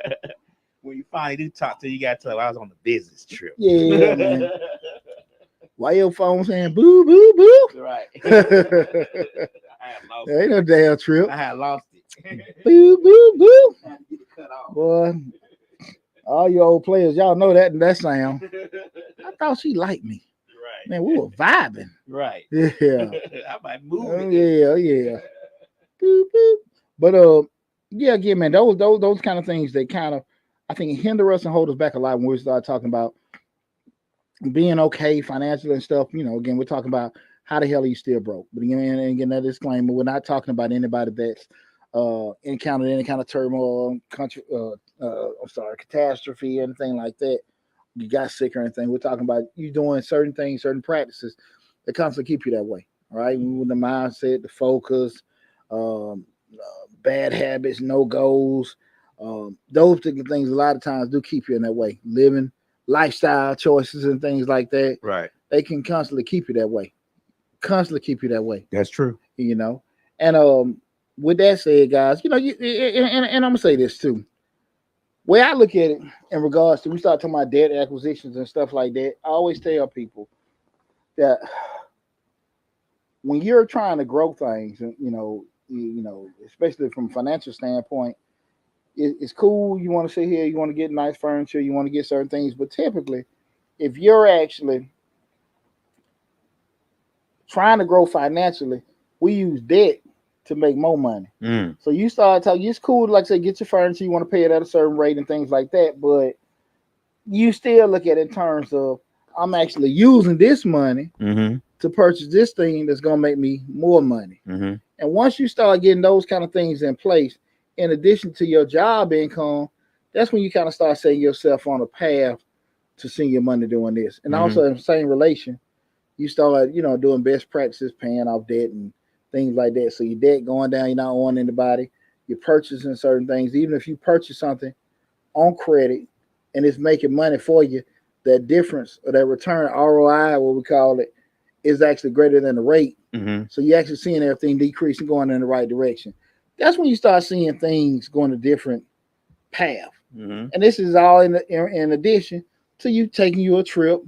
When you finally do talk to her, you gotta tell her I was on a business trip. Yeah, man. Why your phone saying boo boo boo? Right. I had lost There ain't it. no damn trip. I had lost it. Boo boo boo. I had to get it cut off. Boy, all you old players, y'all know that sound. I thought she liked me. Right. Man, we were vibing. Right. Yeah. I might move Oh, it. yeah. Boop, boop. But yeah, again, man, those kind of things they kind of I think hinder us and hold us back a lot when we start talking about being okay financially and stuff. You know, again, we're talking about how the hell are you still broke? But again, that disclaimer, we're not talking about anybody that's encountered any kind of turmoil, country, catastrophe, anything like that. You got sick or anything. We're talking about you doing certain things, certain practices that constantly keep you that way. All right, with the mindset, the focus, bad habits, no goals. Those particular things a lot of times do keep you in that way. Living lifestyle choices and things like that. Right. They can constantly keep you that way. Constantly keep you that way. That's true. You know. And with that said, guys, you know, and I'm gonna say this too. Way I look at it in regards to we start talking about debt acquisitions and stuff like that, I always tell people that when you're trying to grow things, you know, especially from a financial standpoint, it's cool. You want to sit here, you want to get nice furniture, you want to get certain things, but typically, if you're actually trying to grow financially, we use debt to make more money. Mm. So you start talking, it's cool, like I say, get your furniture, you want to pay it at a certain rate and things like that, but you still look at it in terms of I'm actually using this money Mm-hmm. to purchase this thing that's gonna make me more money. Mm-hmm. And once you start getting those kind of things in place, in addition to your job income, that's when you kind of start setting yourself on a path to seeing your money doing this. And also in the same relation, you start, you know, doing best practices, paying off debt and things like that. So your debt going down, you're not owing anybody, you're purchasing certain things. Even if you purchase something on credit and it's making money for you, that difference or that return ROI, what we call it, is actually greater than the rate. Mm-hmm. So you're actually seeing everything decrease and going in the right direction. That's when you start seeing things going a different path. Mm-hmm. And this is all in addition to you taking you a trip,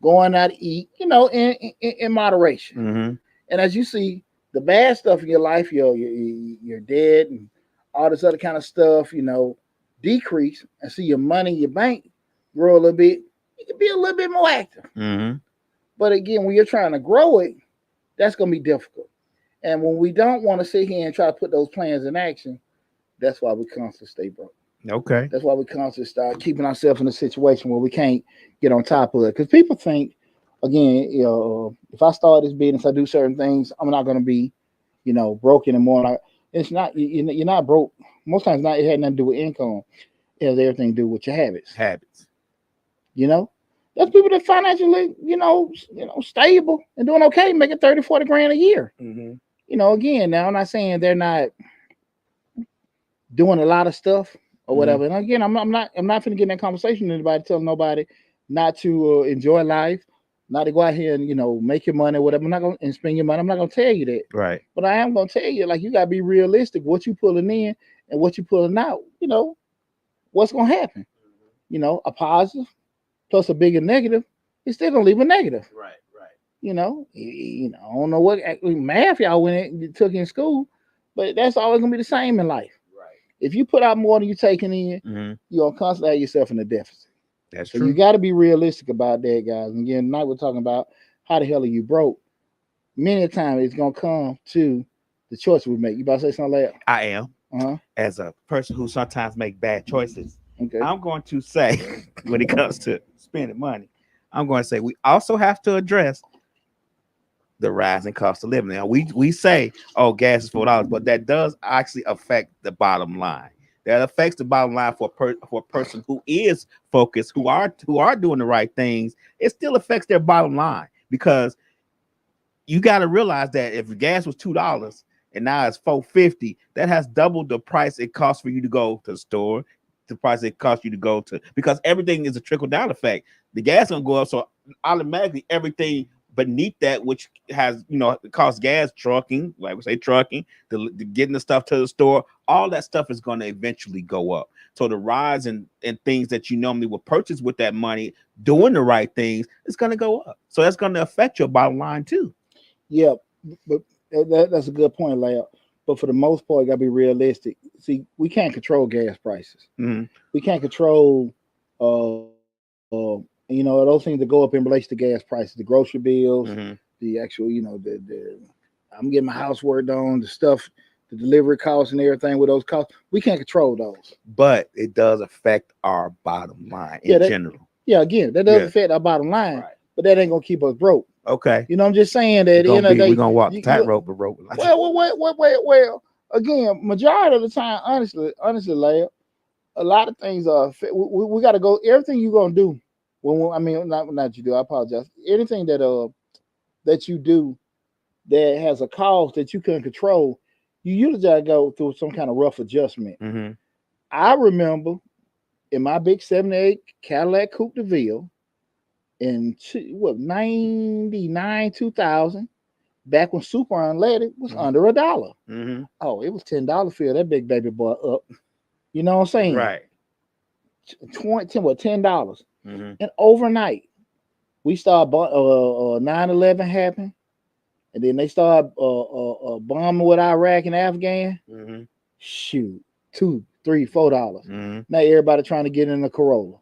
going out to eat, you know, in moderation. Mm-hmm. And as you see, the bad stuff in your life, your debt and all this other kind of stuff, you know, decrease and see your money, your bank grow a little bit, you can be a little bit more active. Mm-hmm. But again, when you're trying to grow it, that's going to be difficult. And when we don't want to sit here and try to put those plans in action, that's why we constantly stay broke. Okay. That's why we constantly start keeping ourselves in a situation where we can't get on top of it. Because people think, again, you know, if I start this business, I do certain things, I'm not going to be, you know, broke anymore. Like, it's not, you're not broke. Most times, not. It had nothing to do with income. It has everything to do with your habits. Habits. You know, there's people that financially, stable and doing okay, making 30, 40 grand a year. Mm-hmm. You know, again, now I'm not saying they're not doing a lot of stuff or whatever. And again, I'm not going to get in that conversation with anybody, telling nobody not to enjoy life, not to go out here and, you know, make your money or whatever. I'm not going to spend your money. I'm not going to tell you that. Right. But I am going to tell you, like, you got to be realistic. What you pulling in and what you pulling out, you know, what's going to happen? You know, a positive plus a bigger negative, it's still going to leave a negative. Right. You know, I don't know what math y'all took in school, but that's always going to be the same in life. Right. If you put out more than you're taking in, you're going to constantly have yourself in a deficit. That's so true. You got to be realistic about that, guys. And again, tonight we're talking about how the hell are you broke. Many times it's going to come to the choice we make. You about to say something like that? I am. Uh-huh. As a person who sometimes make bad choices, okay. I'm going to say when it comes to spending money, I'm going to say we also have to address the rising cost of living. Now we say, oh, gas is $4, but that does actually affect the bottom line. That affects the bottom line for a person who is focused, who are doing the right things. It still affects their bottom line because you got to realize that if the gas was $2 and now it's $4.50, that has doubled the price it costs for you to go to the store, the price it costs you to go to, because everything is a trickle down effect. The gas gonna go up, so automatically everything beneath that, which has, it costs gas, trucking, like we say, trucking, the getting the stuff to the store, all that stuff is going to eventually go up. So the rise in things that you normally would purchase with that money, doing the right things, it's going to go up. So that's going to affect your bottom line too. Yeah, but that's a good point, Layup. But for the most part, you got to be realistic. See, we can't control gas prices. Mm-hmm. We can't control, those things that go up in relation to gas prices, the grocery bills, Mm-hmm. the actual, I'm getting my housework done, the stuff, the delivery costs and everything with those costs. We can't control those. But it does affect our bottom line in general. Yeah, again, that does affect our bottom line, right. But that ain't gonna keep us broke. Okay. I'm just saying that we're gonna walk the tightrope, but rope. Well, again, majority of the time, honestly, Leia, a lot of things are. We got to go. Everything you're gonna do. Not you do. I apologize. Anything that you do that has a cost that you can control, you usually gotta go through some kind of rough adjustment. Mm-hmm. I remember in my big '78 Cadillac Coupe de Ville in 99, 2000, back when Super Unleaded was under $1. Mm-hmm. Oh, it was $10 for that big baby boy up. You know what I'm saying? Right. $10. Mm-hmm. And overnight, we started 9/11 happened, and then they started bombing with Iraq and Afghan. Mm-hmm. Shoot, $2, $3, $4. Mm-hmm. Now everybody trying to get in a Corolla.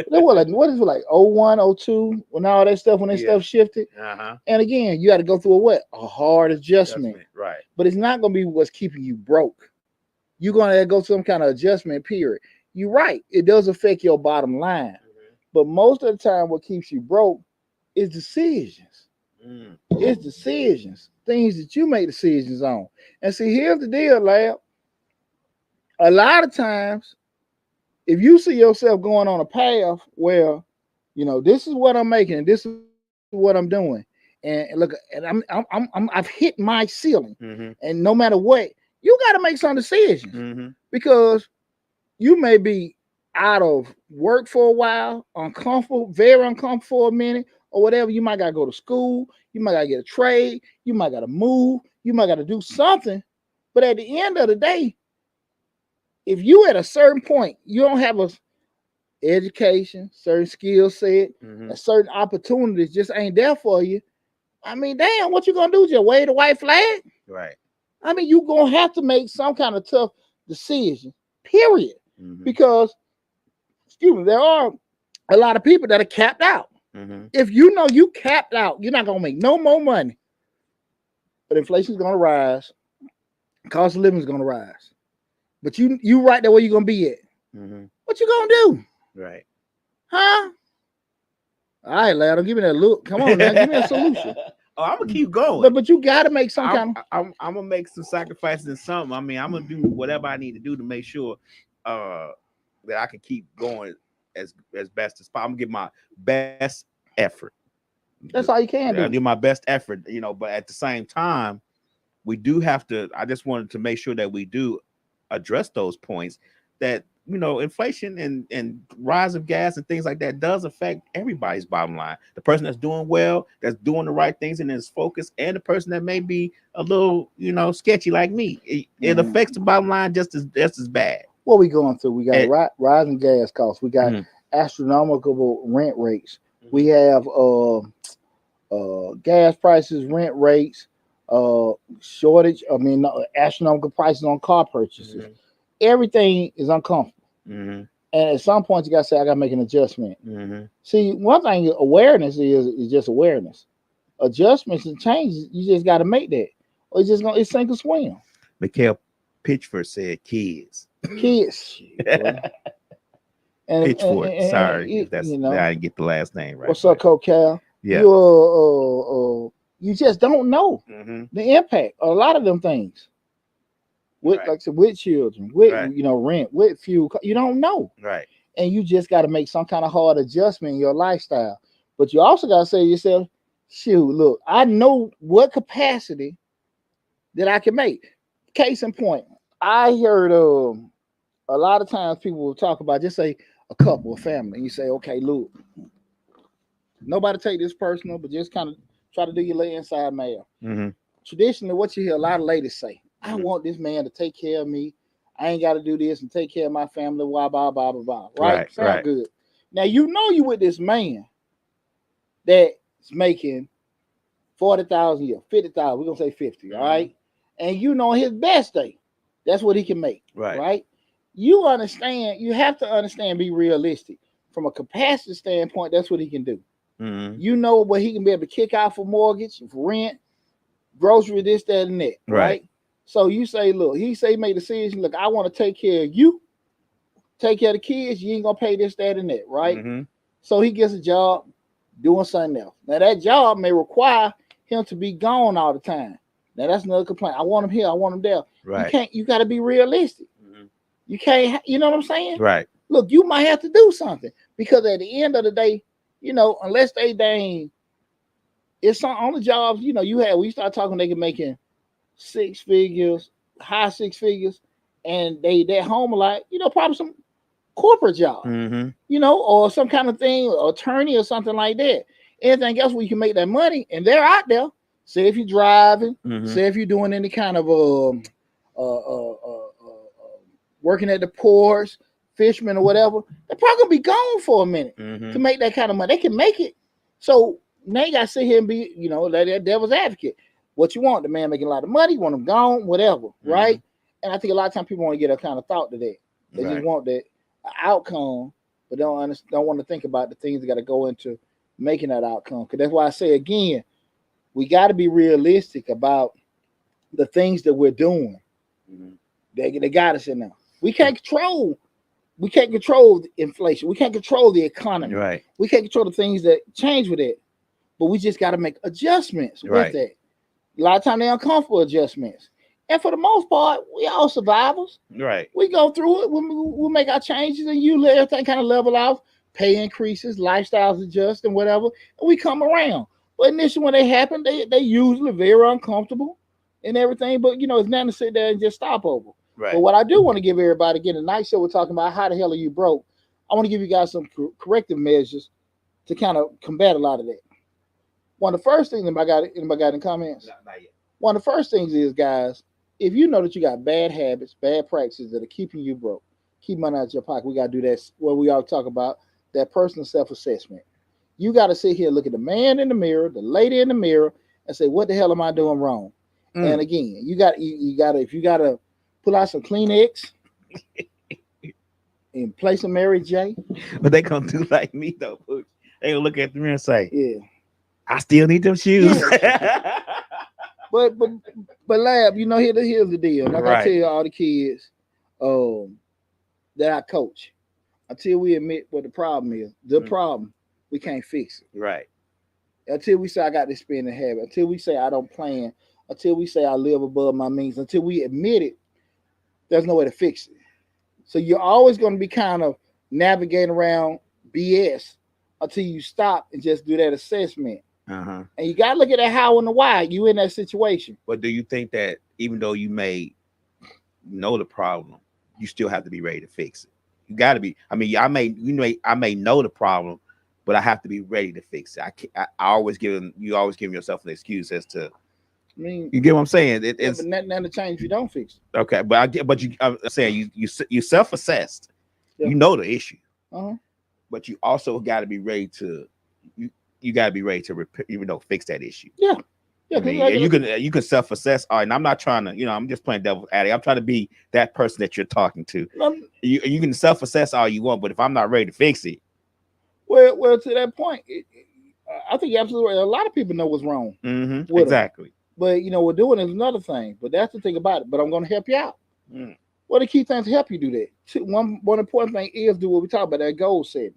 What is it like 01, 02 when all that stuff, when that stuff shifted? Uh-huh. And again, you got to go through a hard adjustment. Right. But it's not going to be what's keeping you broke. You're going to go through some kind of adjustment period. You're right. It does affect your bottom line. Mm-hmm. But most of the time, what keeps you broke is decisions. Mm. It's decisions. Things that you make decisions on. And see, here's the deal, Lab. A lot of times, if you see yourself going on a path where, this is what I'm making, and this is what I'm doing, and look, and I've hit my ceiling, mm-hmm. And no matter what, you got to make some decisions, mm-hmm. Because you may be out of work for a while, uncomfortable, very uncomfortable for a minute, or whatever. You might got to go to school, you might got to get a trade, you might got to move, you might got to do something, but at the end of the day, if you at a certain point, you don't have a education, certain skill set, mm-hmm. A certain opportunities just ain't there for you. Damn, what you gonna do? Just wave the white flag? Right. You gonna have to make some kind of tough decision, period. Mm-hmm. Because, there are a lot of people that are capped out. Mm-hmm. If you know you capped out, you're not gonna make no more money. But inflation's gonna rise, cost of living is gonna rise. But you right there where you're gonna be at. Mm-hmm. What you gonna do? Right. Huh? All right, lad, don't give me that look. Come on now, give me a solution. I'm gonna keep going. But you gotta make some kind of I'm gonna make some sacrifices in something. I'm gonna do whatever I need to do to make sure that I can keep going as best as possible. I'm gonna give my best effort. That's all you can do. I do my best effort, but at the same time, we do have to. I just wanted to make sure that we do address those points that inflation and rise of gas and things like that does affect everybody's bottom line. The person that's doing well, that's doing the right things and is focused, and the person that may be a little sketchy like me, it affects the bottom line just as bad. What we going through? We got rising gas costs. We got astronomical rent rates. We have gas prices, rent rates, shortage. Astronomical prices on car purchases. Mm-hmm. Everything is uncomfortable. Mm-hmm. And at some point, you got to say, I got to make an adjustment. Mm-hmm. See, one thing, awareness is just awareness. Adjustments and changes, you just got to make that. Or it's sink or swim. Mikhail Pitchford said kids. Kids. Pitchford. Sorry, if that's, I didn't get the last name right. What's up, Cocal? Yeah. You just don't know the impact of a lot of them things. With like I said, with children, with rent, with fuel, you don't know. Right. And you just got to make some kind of hard adjustment in your lifestyle. But you also got to say to yourself, Shoot, look, I know what capacity that I can make. Case in point, I heard a lot of times people will talk about just say a couple, a family, and you say, okay, look, nobody take this personal, but just kind of try to do your little inside mail. Mm-hmm. Traditionally, what you hear a lot of ladies say, I Mm-hmm. want this man to take care of me. I ain't got to do this and take care of my family, blah, blah, blah, blah, blah. Right? Right, Sound right. good. Now, you know you with this man that's making 40,000 a year, 50,000, we're going to say 50, all right? And you know his best day, that's what he can make, Right. right? You understand, you have to understand, be realistic. From a capacity standpoint, that's what he can do. Mm-hmm. You know what he can be able to kick out for mortgage, for rent, grocery, this, that, and that, right? So you say, look, he say make the decision, look, I want to take care of you, take care of the kids, you ain't gonna pay this, that, and that, right? Mm-hmm. So he gets a job doing something else. Now that job may require him to be gone all the time. Now that's another complaint. I want him here, I want him there. Right. You gotta be realistic. Mm-hmm. You can't, you know what I'm saying? Right. Look, you might have to do something because at the end of the day, you know, unless they dang, it's on the jobs, you know, you have, we start talking, they can making 6 figures, high 6 figures, and they home a lot, you know, probably some corporate job, Mm-hmm. you know, or some kind of thing, attorney or something like that. Anything else where you can make that money, and they're out there. Say if you're driving, Mm-hmm. say if you're doing any kind of working at the ports, fishermen or whatever, they're probably gonna be gone for a minute Mm-hmm. to make that kind of money. They can make it. So now you gotta sit here and be, you know, that devil's advocate. What you want, the man making a lot of money, you want him gone, whatever, right? And I think a lot of times people want to get a kind of thought to that. They just want that outcome, but don't want to think about the things that got to go into making that outcome. Because that's why I say again, we got to be realistic about the things that we're doing. Mm-hmm. They got us in there. We can't control the inflation. We can't control the economy. Right. We can't control the things that change with it. But we just got to make adjustments with that. A lot of times they're uncomfortable adjustments. And for the most part, we all survivors. Right. We go through it. We'll make our changes, and you let everything kind of level out. Pay increases, lifestyles adjust, and whatever. And we come around. But initially, when they happen, they usually very uncomfortable and everything. But, you know, it's nothing to sit there and just stop over. Right. But what I do want to give everybody, again, tonight show, we're talking about how the hell are you broke. I want to give you guys some corrective measures to kind of combat a lot of that. One of the first things, anybody got any comments? Not yet. One of the first things is, guys, if you know that you got bad habits, bad practices that are keeping you broke, keep money out of your pocket, we got to do that. What we all talk about, that personal self-assessment. You got to sit here, look at the man in the mirror, the lady in the mirror, and say, what the hell am I doing wrong? And again, you got to pull out some Kleenex and play some Mary J. But they gonna do like me though. They gonna look at me and say, Yeah, I still need them shoes. Yeah. But Lab, you know, here's the deal. Like I tell all the kids that I coach, until we admit what the problem is, problem, we can't fix it. Right. Until we say I got this spending habit, until we say I don't plan, until we say I live above my means, until we admit it, there's no way to fix it. So you're always going to be kind of navigating around BS until you stop and just do that assessment. Uh-huh. And you got to look at that how and the why you in that situation. But do you think that even though you may know the problem, you still have to be ready to fix it? You got to be. I mean, I may know the problem, but I have to be ready to fix it. I always give yourself an excuse as to. I mean, you get what I'm saying? It's but nothing to change if you don't fix it. Okay, but I'm saying you self-assessed. Yeah. You know the issue, but you also got to be ready to you got to be ready to fix that issue. Yeah. I mean, you can self-assess. All right, and I'm not trying to, I'm just playing devil's advocate. I'm trying to be that person that you're talking to. You can self-assess all you want, but if I'm not ready to fix it, well, to that point, I think you're absolutely right. A lot of people know what's wrong. Mm-hmm. Exactly. Them. But we're doing is another thing. But that's the thing about it. But I'm going to help you out. What are the key things to help you do that? One important thing is do what we talk about, that goal setting.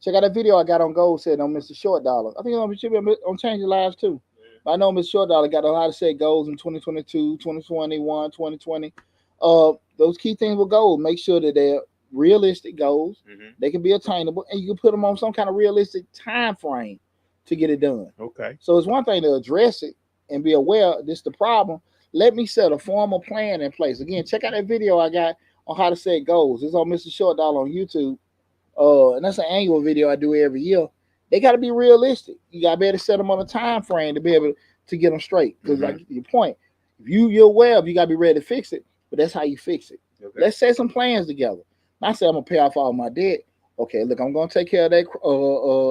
Check out that video I got on goal setting on Mr. Short Dollar. I think it should be on Changing Lives too. I know Mr. Short Dollar got a lot of set goals in 2022, 2021, 2020. Those key things with goals, make sure that they're realistic goals. They can be attainable, and you can put them on some kind of realistic time frame to get it done. Okay. So it's one thing to address it and be aware this is the problem. Let me set a formal plan in place. Again, check out that video I got on how to set goals. It's on Mr. Short Dollar on YouTube. And that's an annual video I do every year. They got to be realistic. You got to be able to set them on a time frame to be able to get them straight. Because like your point, if you're aware of, you got to be ready to fix it. But that's how you fix it. Okay. Let's set some plans together. Not say I'm gonna pay off all my debt. Okay, look, I'm gonna take care of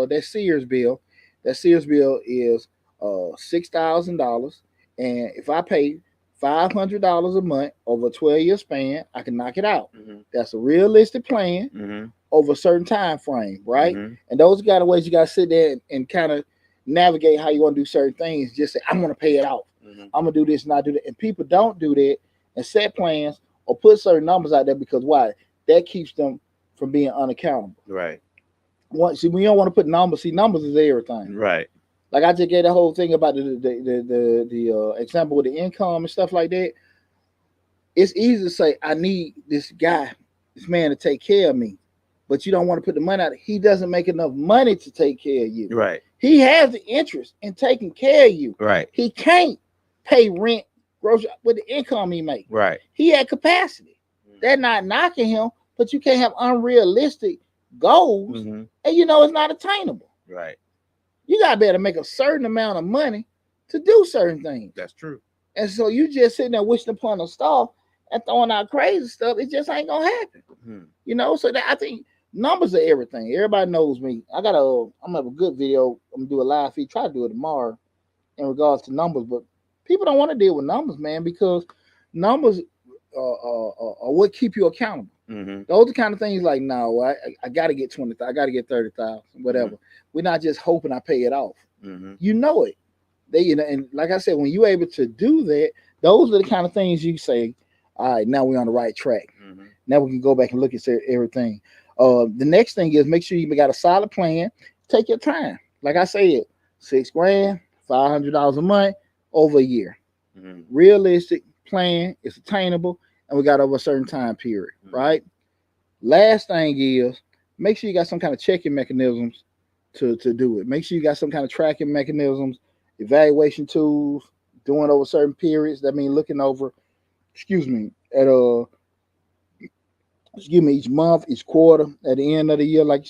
that Sears bill. That Sears bill is $6,000, and if I pay $500 a month over a 12-year span, I can knock it out. That's a realistic plan over a certain time frame, right? And those kind of ways you gotta sit there and kind of navigate how you want to do certain things. Just say, I'm gonna pay it off. I'm gonna do this and I do that. And people don't do that and set plans or put certain numbers out there because why? That keeps them from being unaccountable. Right. See, we don't want to put numbers. See, numbers is everything. Right. Like I just gave the whole thing about the example with the income and stuff like that. It's easy to say, I need this man to take care of me. But you don't want to put the money out. He doesn't make enough money to take care of you. Right. He has the interest in taking care of you. Right. He can't pay rent, grocery with the income he makes. Right. He had capacity. They're not knocking him, but you can't have unrealistic goals, and it's not attainable. Right. You gotta be able to make a certain amount of money to do certain things. That's true. And so you just sitting there wishing upon a star and throwing out crazy stuff, it just ain't gonna happen. So that I think numbers are everything. Everybody knows me. I'm gonna have a good video. I'm gonna do a live feed. Try to do it tomorrow in regards to numbers, but people don't want to deal with numbers, man, because numbers are what keep you accountable. Those are kind of things like, no, I got to get 20,000, I got to get 30,000, whatever. We're not just hoping I pay it off. You know it. And like I said, when you're able to do that, those are the kind of things you say, all right, now we're on the right track. Now we can go back and look at everything. The next thing is make sure you got a solid plan. Take your time. Like I said, $6,000, $500 a month over a year. Realistic plan, it's attainable, and we got over a certain time period, right? Last thing is make sure you got some kind of checking mechanisms to do it. Make sure you got some kind of tracking mechanisms, evaluation tools, doing over certain periods. That means looking over, each month, each quarter, at the end of the year, like,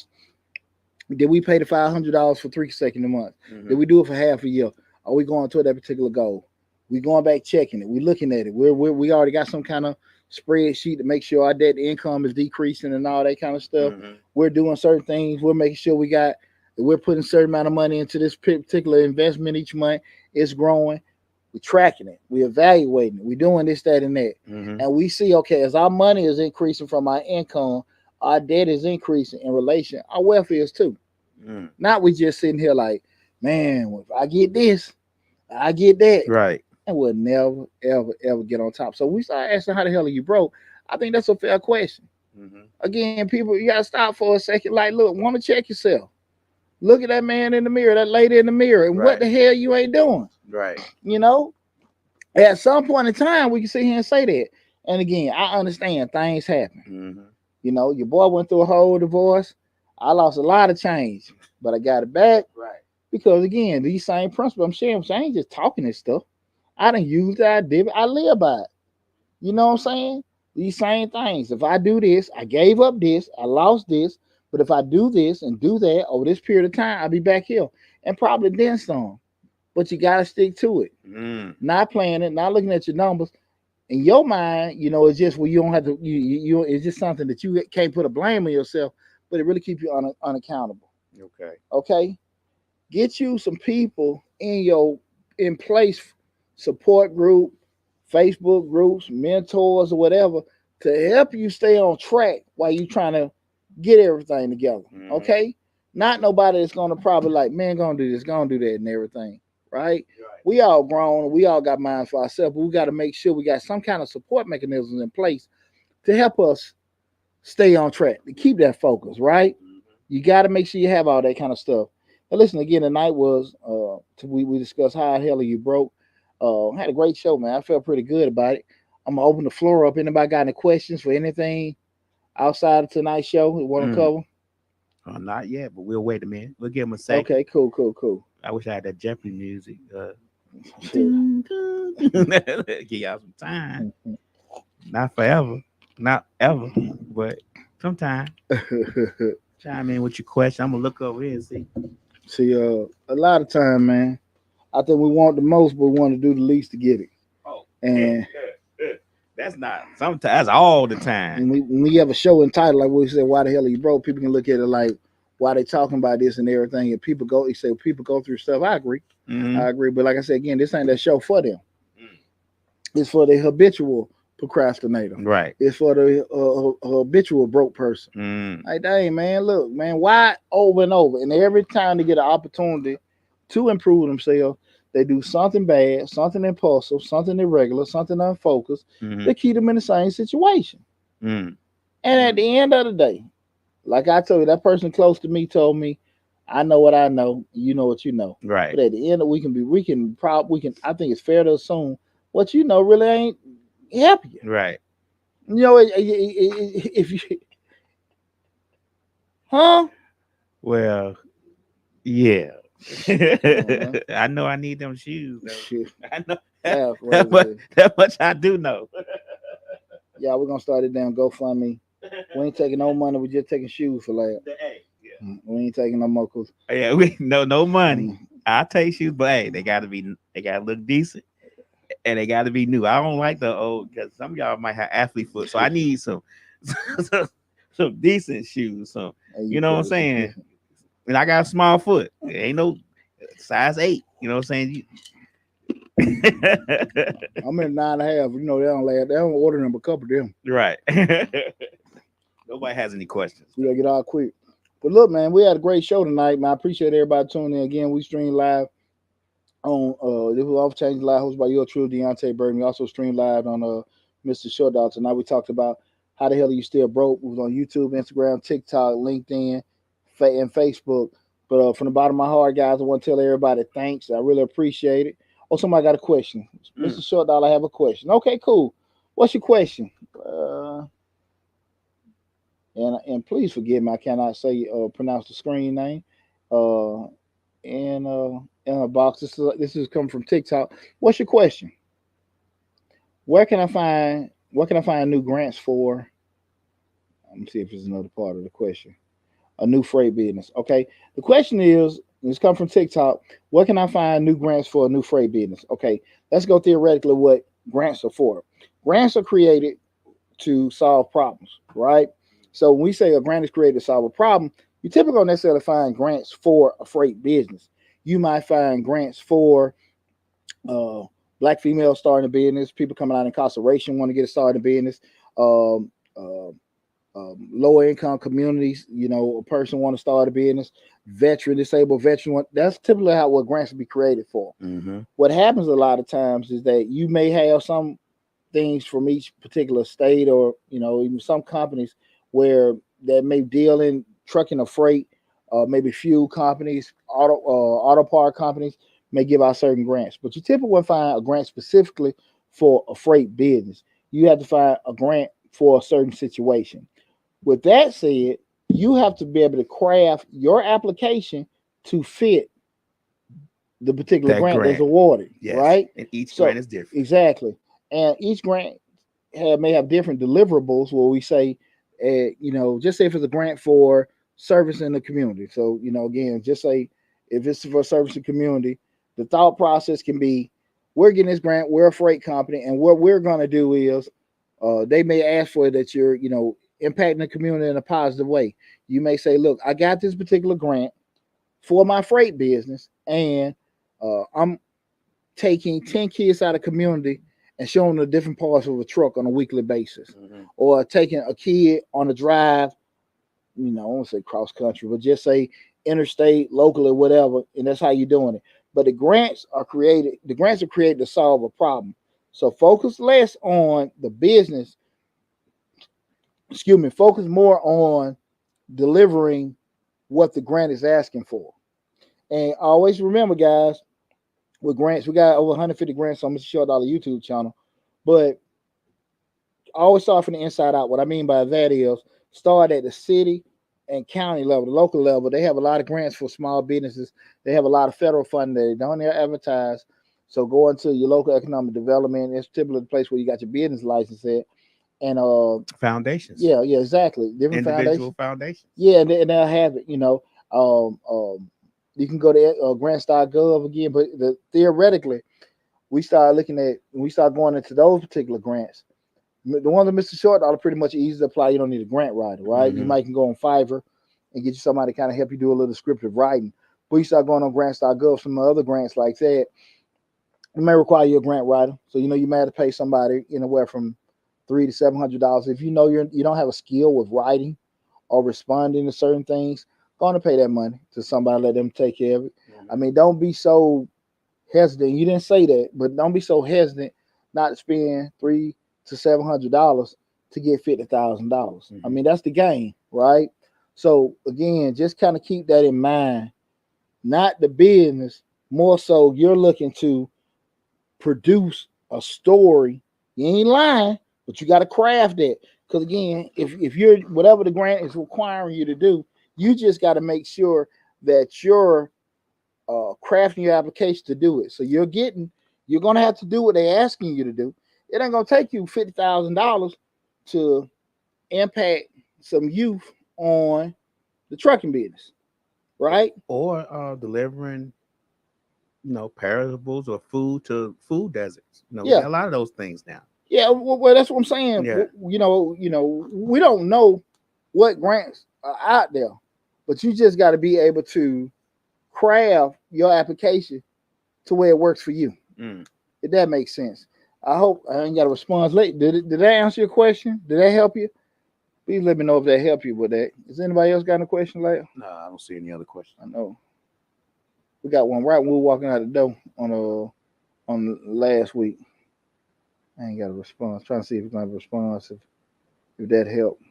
did we pay the $500 for 3 seconds a month? Did we do it for half a year? Are we going toward that particular goal? We going back checking it. We looking at it. We already got some kind of spreadsheet to make sure our debt income is decreasing and all that kind of stuff. We're doing certain things. We're making sure we're putting a certain amount of money into this particular investment each month. It's growing. We're tracking it. We're evaluating it. We're doing this, that, and that. And we see, okay, as our money is increasing from our income, our debt is increasing in relation. Our welfare is too. Not we just sitting here like, man, if I get this, I get that. Right. And we'll never, ever, ever get on top. So we start asking, how the hell are you broke? I think that's a fair question. Again, people, you got to stop for a second. Like, look, want to check yourself. Look at that man in the mirror, that lady in the mirror, and what the hell you ain't doing. Right. At some point in time, we can sit here and say that. And again, I understand things happen. Your boy went through a whole divorce. I lost a lot of change, but I got it back. Right. Because again, these same principles I'm sharing, I ain't just talking this stuff. I done used it, I did it, I live by it. You know what I'm saying? These same things. If I do this, I gave up this, I lost this, but if I do this and do that over this period of time, I'll be back here and probably then some. But you got to stick to it. Not playing it, not looking at your numbers. In your mind, it's just where you don't have to, it's just something that you can't put a blame on yourself, but it really keeps you unaccountable. Okay? Get you some people in place, support group, Facebook groups, mentors, or whatever, to help you stay on track while you're trying to get everything together. Okay? Not nobody that's going to probably like, man, going to do this, going to do that and everything. Right? We all grown, we all got minds for ourselves, but we got to make sure we got some kind of support mechanisms in place to help us stay on track, to keep that focus, right? You got to make sure you have all that kind of stuff. But listen, again, tonight was we discussed how the hell are you broke. Had a great show, man. I felt pretty good about it. I'm gonna open the floor up. Anybody got any questions for anything outside of tonight's show we want to cover? Not yet, but we'll wait a minute. We'll give them a second. Okay, cool. I wish I had that Jeopardy music. Shit. Give y'all some time. Not forever, not ever, but sometime. Chime in with your question. I'm gonna look over here and see. See, a lot of time, man. I think we want the most, but we want to do the least to get it. Oh, And that's not sometimes. That's all the time. when we have a show entitled, like we said, "Why the hell are you broke?" People can look at it like, "Why they talking about this and everything?" And people go, they say, "People go through stuff." I agree, Mhm. I agree. But like I said again, this ain't that show for them. It's for the habitual procrastinator. Right. It's for the habitual broke person. Mm. Like, dang, man, look, man, why over and over? And every time they get an opportunity to improve themselves, they do something bad, something impulsive, something irregular, something unfocused Mhm. to keep them in the same situation. Mm. And at the end of the day, like I told you, that person close to me told me, I know what I know, you know what you know. Right. But at the end, I think it's fair to assume what you know really ain't helping you. Right. You know, if you, huh? Well, yeah. Man. I know I need them shoes though. Shit, I know laugh that much, crazy. that much I do know. Yeah, we're gonna start it down GoFundMe. We ain't taking no money. We just taking shoes for that. Hey, yeah. We ain't taking no more. Yeah, we no money. Mm. I'll take shoes, but hey, they gotta look decent and they gotta be new. I don't like the old because some of y'all might have athlete foot, so I need some some decent shoes. So Hey, you know what I'm saying? And I got a small foot. It ain't no size 8. You know what I'm saying? I'm in 9.5. You know, they don't last. They don't order them a couple of them. Right. Nobody has any questions. We gotta get all quick. But look, man, we had a great show tonight, man. I appreciate everybody tuning in. Again, we stream live on this was Off Change Live, hosted by your true Deonte Burden. We also stream live on Mr. Short Dog. Tonight we talked about how the hell are you still broke. We was on YouTube, Instagram, TikTok, LinkedIn, and Facebook. But from the bottom of my heart, guys, I want to tell everybody thanks. I really appreciate it. Oh, somebody got a question. Mr. Short Dog, I have a question. Okay, cool. What's your question? And please forgive me, I cannot say pronounce the screen name. In a box. This is coming from TikTok. What's your question? Where can I find new grants for? Let me see if there's another part of the question. A new freight business. Okay. The question is, it's come from TikTok. Where can I find new grants for a new freight business? Okay. Let's go theoretically what grants are for. Grants are created to solve problems, right? So when we say a grant is created to solve a problem, you typically don't necessarily find grants for a freight business. You might find grants for black females starting a business, people coming out of incarceration want to get started in business, um, uh, lower income communities, you know, a person want to start a business, disabled veteran. That's typically what grants will be created for. Mm-hmm. What happens a lot of times is that you may have some things from each particular state, or you know, even some companies where that may deal in trucking or freight, maybe fuel companies, auto part companies may give out certain grants. But you typically won't find a grant specifically for a freight business. You have to find a grant for a certain situation. With that said, you have to be able to craft your application to fit the particular grant that's awarded, yes. Right? And each grant is different. Exactly. And each grant may have different deliverables where we say, you know, just say if it's a grant for service in the community. So, you know, again, just say if it's for service in the community, the thought process can be, we're getting this grant, we're a freight company, and what we're going to do is they may ask for that you're, you know, impacting the community in a positive way. You may say, look, I got this particular grant for my freight business, and I'm taking 10 kids out of community and showing them the different parts of a truck on a weekly basis, or taking a kid on a drive, you know, I won't say cross country, but just say interstate, locally, whatever, and that's how you're doing it. But the grants are created to solve a problem. So focus less on the business, focus more on delivering what the grant is asking for. And always remember, guys, with grants, we got over 150 grants on Mr. Short Dollar YouTube channel, but always start from the inside out. What I mean by that is start at the city and county level, the local level, they have a lot of grants for small businesses. They have a lot of federal funding. They don't advertise. So go into your local economic development. It's typically the place where you got your business license at. And foundations. yeah, exactly. Different individual foundations. Yeah, and they'll have it. You can go to grants.gov again, but theoretically, we start going into those particular grants. The one that Mr. Short Dollar pretty much easy to apply. You don't need a grant writer, right? You might can go on Fiverr and get you somebody to kind of help you do a little descriptive writing. But you start going on grants.gov, some other grants like that, it may require you a grant writer. So you may have to pay somebody anywhere from $300 to $700. If you know you don't have a skill with writing or responding to certain things, go on and pay that money to somebody, let them take care of it. I mean, don't be so hesitant. You didn't say that, but don't be so hesitant not to spend $300 to $700 to get $50,000. I mean, that's the game, right? So again, just kind of keep that in mind. Not the business, more so you're looking to produce a story. You ain't lying, but you got to craft that. Because again, if you're whatever the grant is requiring you to do, you just got to make sure that you're crafting your application to do it. So you're going to have to do what they're asking you to do. It ain't going to take you $50,000 to impact some youth on the trucking business, right? Or delivering, perishables or food to food deserts. We got a lot of those things now. Yeah, well, that's what I'm saying. Yeah. We don't know what grants are out there, but you just got to be able to craft your application to where it works for you. If that makes sense. I hope I ain't got a response late. Did that answer your question? Did that help you? Please let me know if that helped you with that. Does anybody else got any question later? No, I don't see any other questions. I know. We got one right when we were walking out the door on last week. I ain't got a response. Trying to see if we can have a response if that helped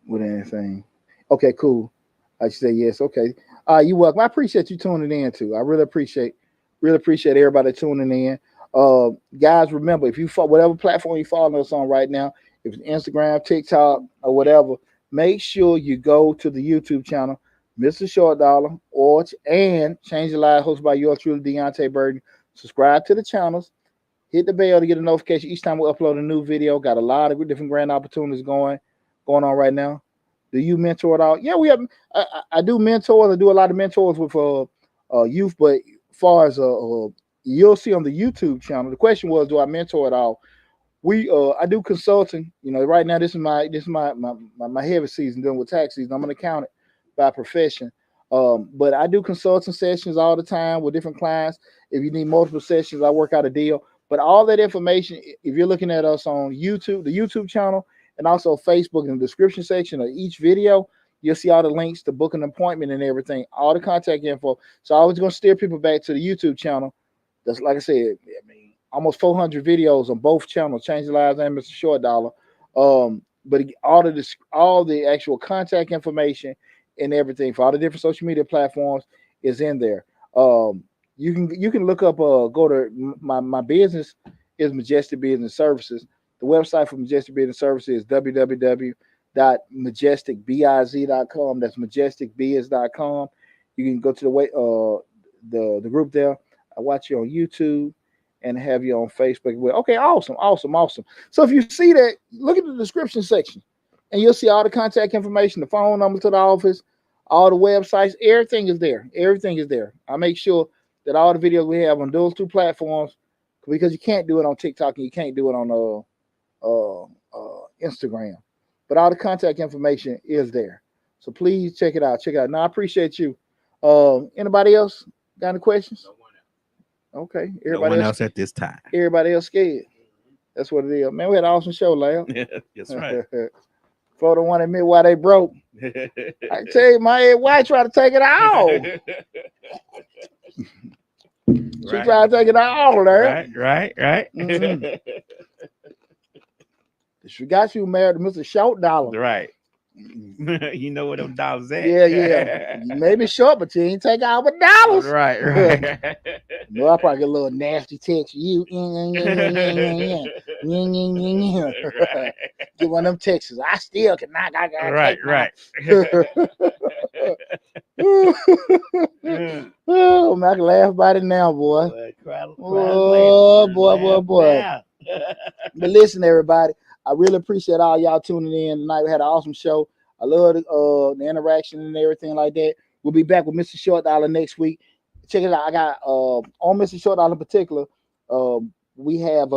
with anything. Okay, cool. I say yes. Okay. You're welcome. I appreciate you tuning in too. I really appreciate everybody tuning in. Guys, remember, if you follow whatever platform you follow us on right now, if it's Instagram, TikTok, or whatever, make sure you go to the YouTube channel, Mr. Short Dollar, and Change Your Life, hosted by yours truly, Deonte Burden. Subscribe to the channels. Hit the bell to get a notification each time we upload a new video. Got a lot of different grant opportunities going on right now. Do you mentor at all? Yeah, we have. I do mentors. I do a lot of mentors with youth, but as far as you'll see on the YouTube channel. The question was, do I mentor at all? I do consulting. Right now this is my heavy season dealing with tax season. I'm an accountant by profession, but I do consulting sessions all the time with different clients. If you need multiple sessions, I work out a deal. But all that information, if you're looking at us on YouTube, the YouTube channel, and also Facebook in the description section of each video, you'll see all the links to book an appointment and everything, all the contact info. So I was going to steer people back to the YouTube channel. That's like I said, almost 400 videos on both channels, Change Lives and Mr. Short Dollar. But all the actual contact information and everything for all the different social media platforms is in there. You can look up, go to my business is Majestic Business Services. The website for Majestic Business Services is www.majesticbiz.com. That's majesticbiz.com. You can go to the group there. I watch you on YouTube and have you on Facebook. Okay, awesome. So if you see that, look at the description section and you'll see all the contact information, the phone number to the office, all the websites, everything is there. I make sure that all the videos we have on those two platforms, because you can't do it on TikTok and you can't do it on Instagram, but all the contact information is there. So please check it out. Now I appreciate you. Anybody else got any questions? Okay. Everybody else at this time. Everybody else scared. That's what it is. Man, we had an awesome show, Lamb. That's right. For the one admit why they broke. I tell you, my wife tried to take it all. She tried to take it all there. Right. Mm-hmm. She got you married to Mr. Short Dollar. Right. You know where them dollars at. Yeah. You may be short, but you ain't take all the dollars. Right. No, I probably get a little nasty text. You, Get one of them Texas. I still can knock. I got Right. Oh man, I can laugh about it now, boy. Oh boy. But listen, everybody, I really appreciate all y'all tuning in tonight. We had an awesome show. I love the interaction and everything like that. We'll be back with Mr. Short Dollar next week. Check it out. I got on Mr. Short Dollar in particular. We have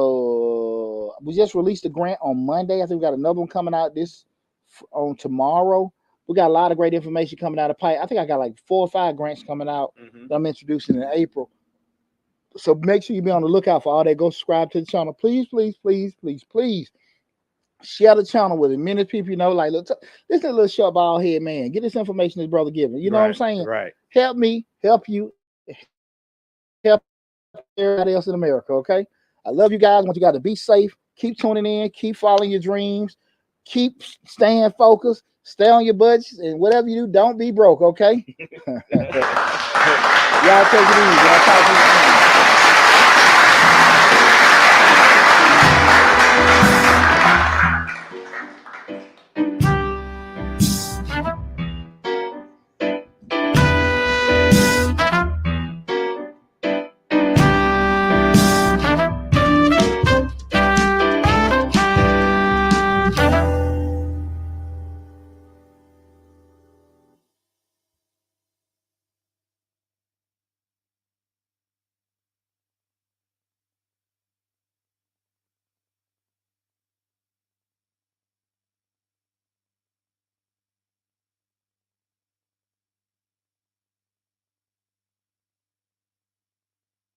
we just released a grant on Monday. I think we got another one coming out on tomorrow. We got a lot of great information coming out of pipe. I think I got like 4 or 5 grants coming out that I'm introducing in April. So make sure you be on the lookout for all that. Go subscribe to the channel. Please share the channel with as many people you know. Like, look, this is a little short ball head man. Get this information this brother giving. You know what I'm saying? Right. Help me, help you, help everybody else in America. Okay. I love you guys. I want you guys to be safe. Keep tuning in. Keep following your dreams. Keep staying focused. Stay on your budgets, and whatever you do, don't be broke. Okay. Y'all take it easy. I'll talk to you soon.